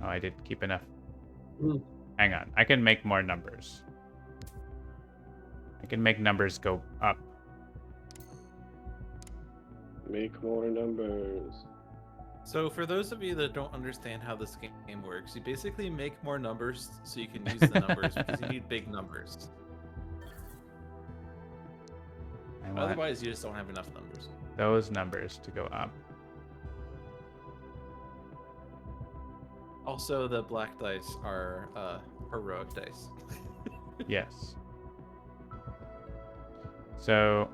Oh, I did keep enough. Hmm. Hang on. I can make more numbers. I can make numbers go up. Make more numbers. So for those of you that don't understand how this game works, you basically make more numbers so you can use the numbers because you need big numbers. I want Otherwise, you just don't have enough numbers. those numbers to go up. Also, the black dice are heroic dice. Yes. So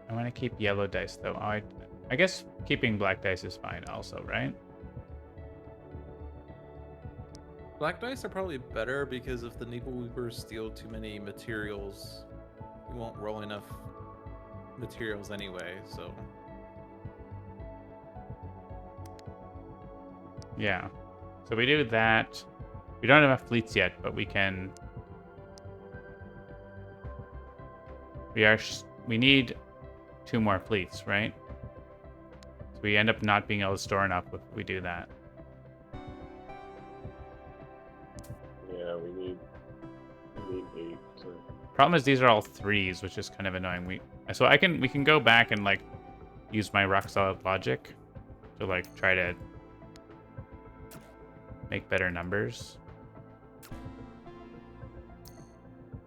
I want to keep yellow dice though. I guess keeping black dice is fine also, right? Black dice are probably better because if the Needle Weavers steal too many materials, you won't roll enough materials anyway, so. Yeah. So we do that. We don't have enough fleets yet, but we can. We need 2 more fleets, right? So we end up not being able to store enough if we do that. Yeah, we need 8. So. Problem is these are all 3s, which is kind of annoying. We can go back and like use my rock solid logic to like try to make better numbers.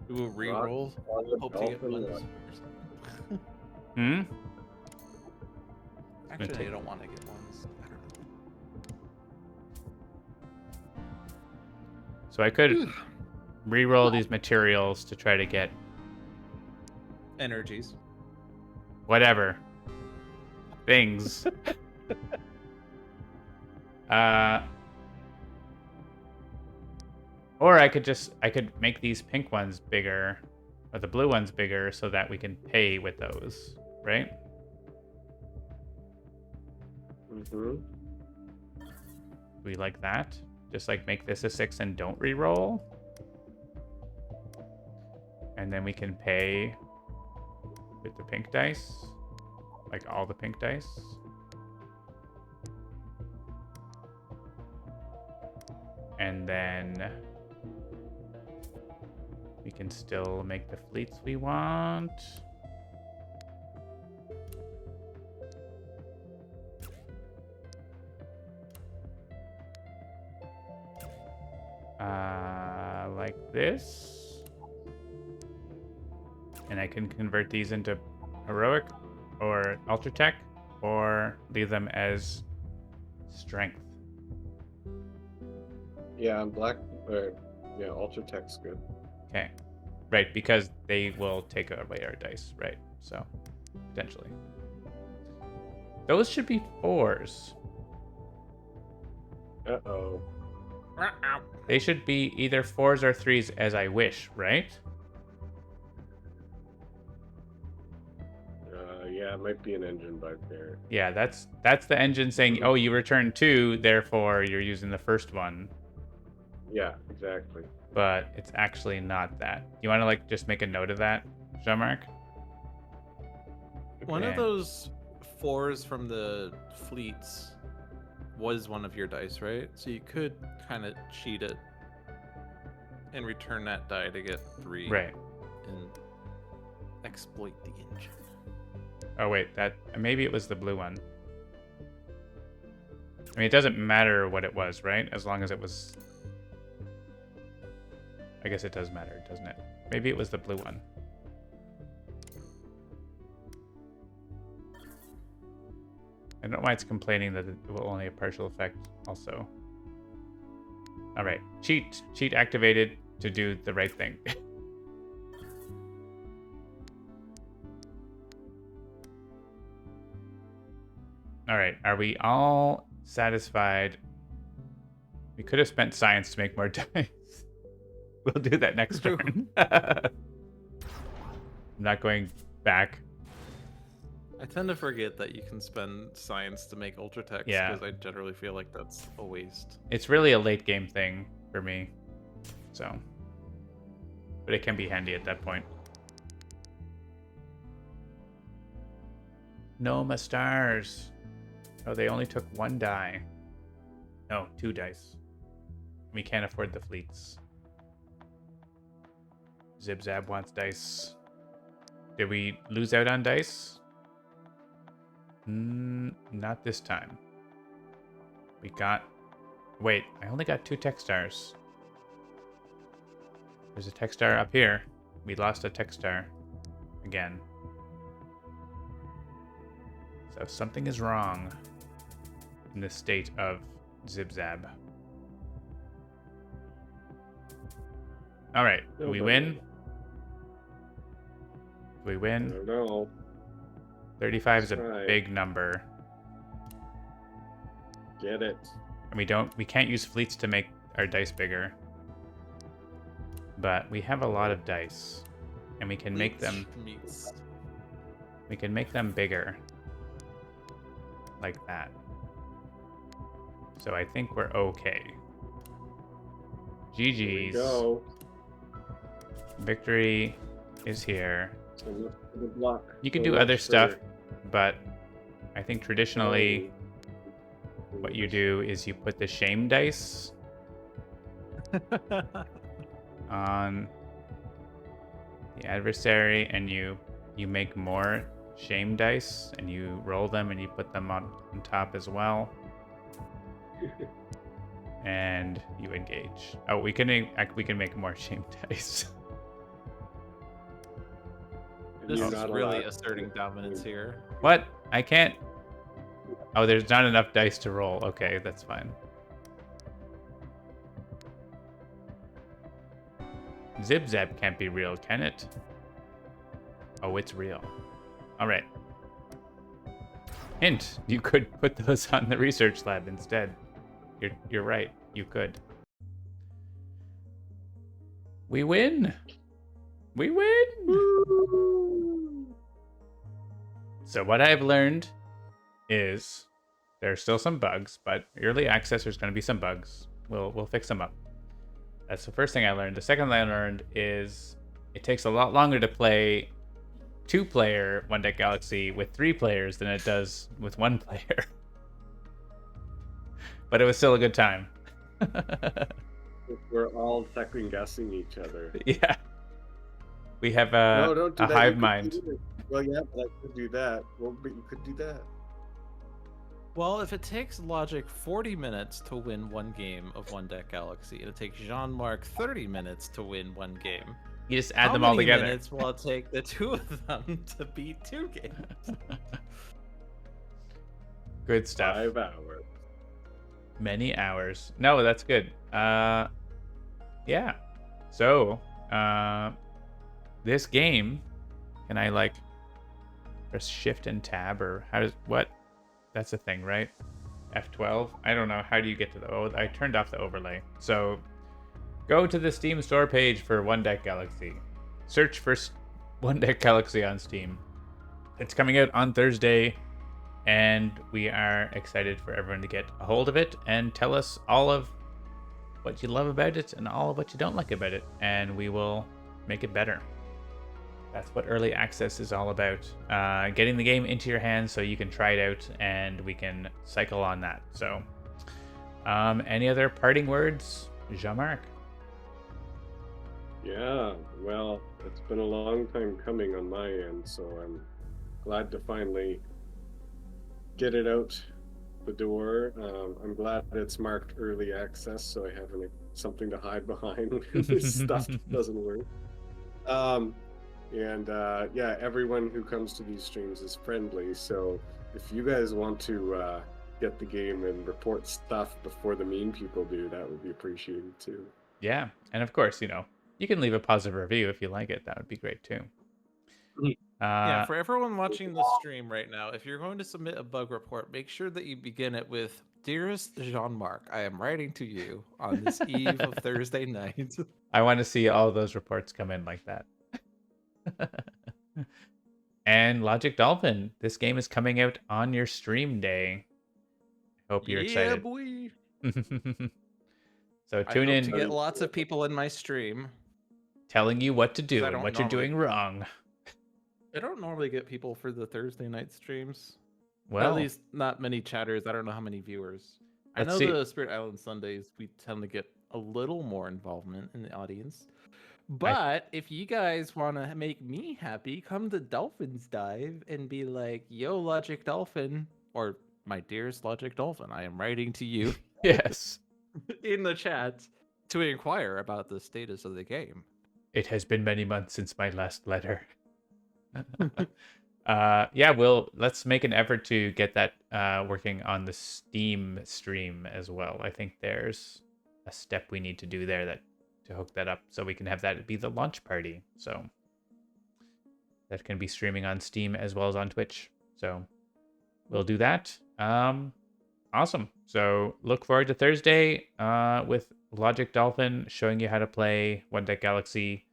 Do a reroll. Hope to get ones. Hmm? Actually, I don't want to get ones. I don't know. So I could re-roll these materials to try to get Energies. whatever things. Or I could make these pink ones bigger, or the blue ones bigger, so that we can pay with those, right? Mm-hmm. We like that. Just like make this a 6 and don't re-roll. And then we can pay with the pink dice. Like all the pink dice. And then we can still make the fleets we want. Like this. And I can convert these into heroic or ultra tech, or leave them as strength. Yeah, Ultra Tech's good. Okay. Right, because they will take away our dice, right? So, potentially. Those should be 4s. Uh-oh. They should be either 4s or 3s as I wish, right? Yeah, it might be an engine bug there. Yeah, that's the engine saying, oh, you returned 2, therefore you're using the first one. Yeah, exactly. But it's actually not that. You want to like just make a note of that, Jean-Marc? One of those 4s from the fleets was one of your dice, right? So you could kind of cheat it and return that die to get 3. Right. And exploit the engine. Oh wait, that maybe it was the blue one. I mean, it doesn't matter what it was, right? As long as it was. I guess it does matter, doesn't it? Maybe it was the blue one. I don't know why it's complaining that it will only have partial effect also. All right, cheat activated to do the right thing. All right, are we all satisfied? We could have spent science to make more dice. We'll do that next turn. I'm not going back. I tend to forget that you can spend science to make ultra text because I generally feel like that's a waste. It's really a late game thing for me. So, but it can be handy at that point. Noma stars. Oh, they only took 1 die. No, 2 dice. We can't afford the fleets. Zib Zab wants dice. Did we lose out on dice? Not this time. We got... Wait, I only got 2 tech stars. There's a tech star up here. We lost a tech star. Again. So something is wrong. in the state of Zib-Zab. All right, do we win? Do we I win? don't know. 35 is a Right. big number. Get it. And we can't use fleets to make our dice bigger. But we have a lot of dice. And we can make them bigger. Like that. So I think we're okay. Here we GG's. go. Victory is here. So look for the block. You can So do look other for- stuff, but I think traditionally what you do is you put the shame dice on the adversary, and you make more shame dice, and you roll them, and you put them on top as well, and you engage. Oh, we can make more shame dice. This You're is not really allowed asserting to- dominance here. What? I can't. Oh, there's not enough dice to roll. Okay, that's fine. Zib-Zab can't be real, can it? Oh, it's real. All right. Hint: you could put those on the research lab instead. You're right. You could. We win. We win. So what I've learned is there are still some bugs, but early access there's going to be some bugs. We'll fix them up. That's the first thing I learned. The second thing I learned is it takes a lot longer to play 2-player One Deck Galaxy with 3 players than it does with 1 player. But it was still a good time. We're all second guessing each other. Yeah. We have No, don't do a that. hive You could mind. do it. Well, yeah, but I could do that. Well, but you could do that. Well, if it takes Logic 40 minutes to win one game of One Deck Galaxy, and it takes Jean-Marc 30 minutes to win one game, You just add how them all many together. minutes will it take the two of them to beat 2 games? Good stuff. 5 hours. Many hours. No, that's good. Yeah. So, this game, can I like press shift and tab, or how does what? That's a thing, right? F12. I don't know. How do you get to the? Oh, I turned off the overlay. So, go to the Steam store page for One Deck Galaxy. Search for One Deck Galaxy on Steam. It's coming out on Thursday, and we are excited for everyone to get a hold of it and tell us all of what you love about it and all of what you don't like about it, and we will make it better. That's what early access is all about. Getting the game into your hands so you can try it out, and we can cycle on that. So, any other parting words, JeanMarc? Yeah, well, it's been a long time coming on my end, so I'm glad to finally get it out the door. I'm glad it's marked early access, so I have something to hide behind when this stuff doesn't work. Yeah, everyone who comes to these streams is friendly, so if you guys want to get the game and report stuff before the mean people do, that would be appreciated too. Yeah, and of course, you can leave a positive review if you like it. That would be great too. Yeah, for everyone watching the stream right now, if you're going to submit a bug report, make sure that you begin it with, "Dearest Jean-Marc, I am writing to you on this eve of Thursday night." I want to see all those reports come in like that. And LogicDolphin, this game is coming out on your stream day. Hope you're Yeah, excited. boy. So I tune hope in, to get lots of people in my stream. telling you what to do I and don't what you're doing wrong. I don't normally get people for the Thursday night streams. Well, At least not many chatters. I don't know how many viewers. I Let's know see. the Spirit Island Sundays, we tend to get a little more involvement in the audience. But if you guys want to make me happy, come to Dolphins Dive and be like, "Yo, Logic Dolphin," or "My dearest Logic Dolphin, I am writing to you yes. in the chat to inquire about the status of the game." It has been many months since my last letter. Yeah, let's make an effort to get that working on the Steam stream as well. I think there's a step we need to do there to hook that up so we can have that be the launch party. So that can be streaming on Steam as well as on Twitch. So we'll do that. Awesome. So look forward to Thursday with LogicDolphin showing you how to play One Deck Galaxy.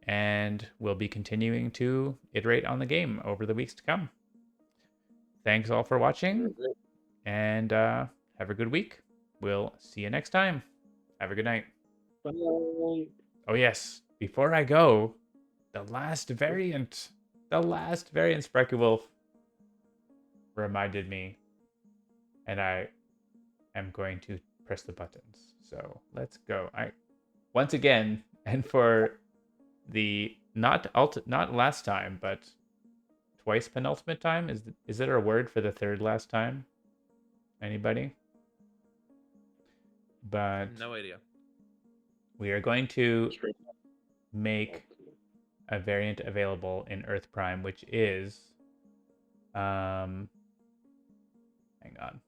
And we'll be continuing to iterate on the game over the weeks to come. Thanks all for watching, and have a good week. We'll see you next time. Have a good night. Bye. Oh yes, before I go, the last variant, Sprecky Wolf, reminded me, and I am going to press the buttons. So let's go. Once again, and for the not last time, but twice penultimate time. Is there a word for the third last time? Anybody? But No idea. we are going to make a variant available in Earth Prime, which is hang on.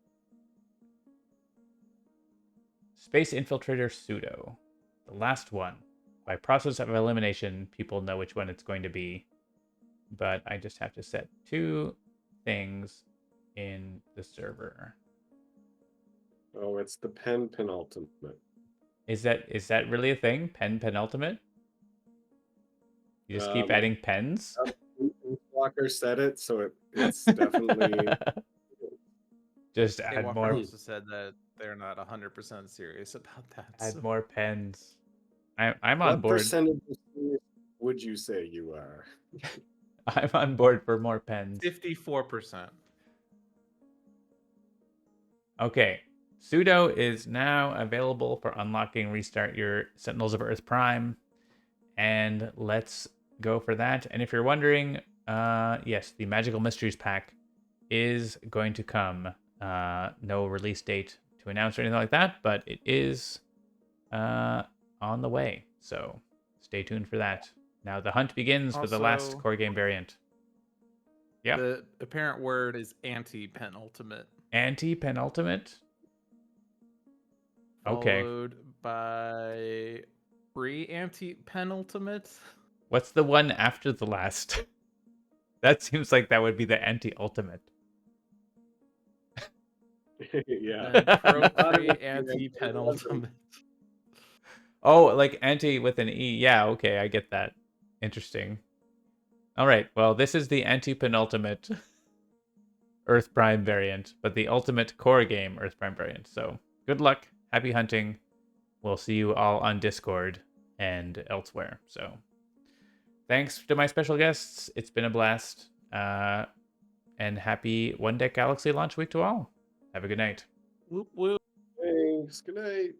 Space Infiltrator Pseudo. The last one. By process of elimination, people know which one it's going to be. But I just have to set 2 things in the server. Oh, it's the penultimate. Is that really a thing? Penultimate? You just keep adding pens? Walker said it, so it's definitely... Just add Walker more. also said that they're not 100% serious about that. Add so. more pens. I'm on What board. percentage would you say you are? I'm on board for more pens. 54%. Okay. Pseudo is now available for unlocking Restart Your Sentinels of Earth Prime. And let's go for that. And if you're wondering, yes, the Magical Mysteries Pack is going to come. No release date to announce or anything like that, but it is on the way. So stay tuned for that. Now the hunt begins for the last core game variant. Yeah. The apparent word is anti-penultimate. Anti-penultimate? Okay. Followed by pre-anti-penultimate. What's the one after the last? That seems like that would be the anti-ultimate. Yeah. Anti-penultimate. Oh, like anti with an E. Yeah, okay, I get that. Interesting. All right, well, this is the anti-penultimate Earth Prime variant, but the ultimate core game Earth Prime variant. So good luck. Happy hunting. We'll see you all on Discord and elsewhere. So thanks to my special guests. It's been a blast. And happy One Deck Galaxy launch week to all. Have a good night. Whoop whoop. Thanks. Good night.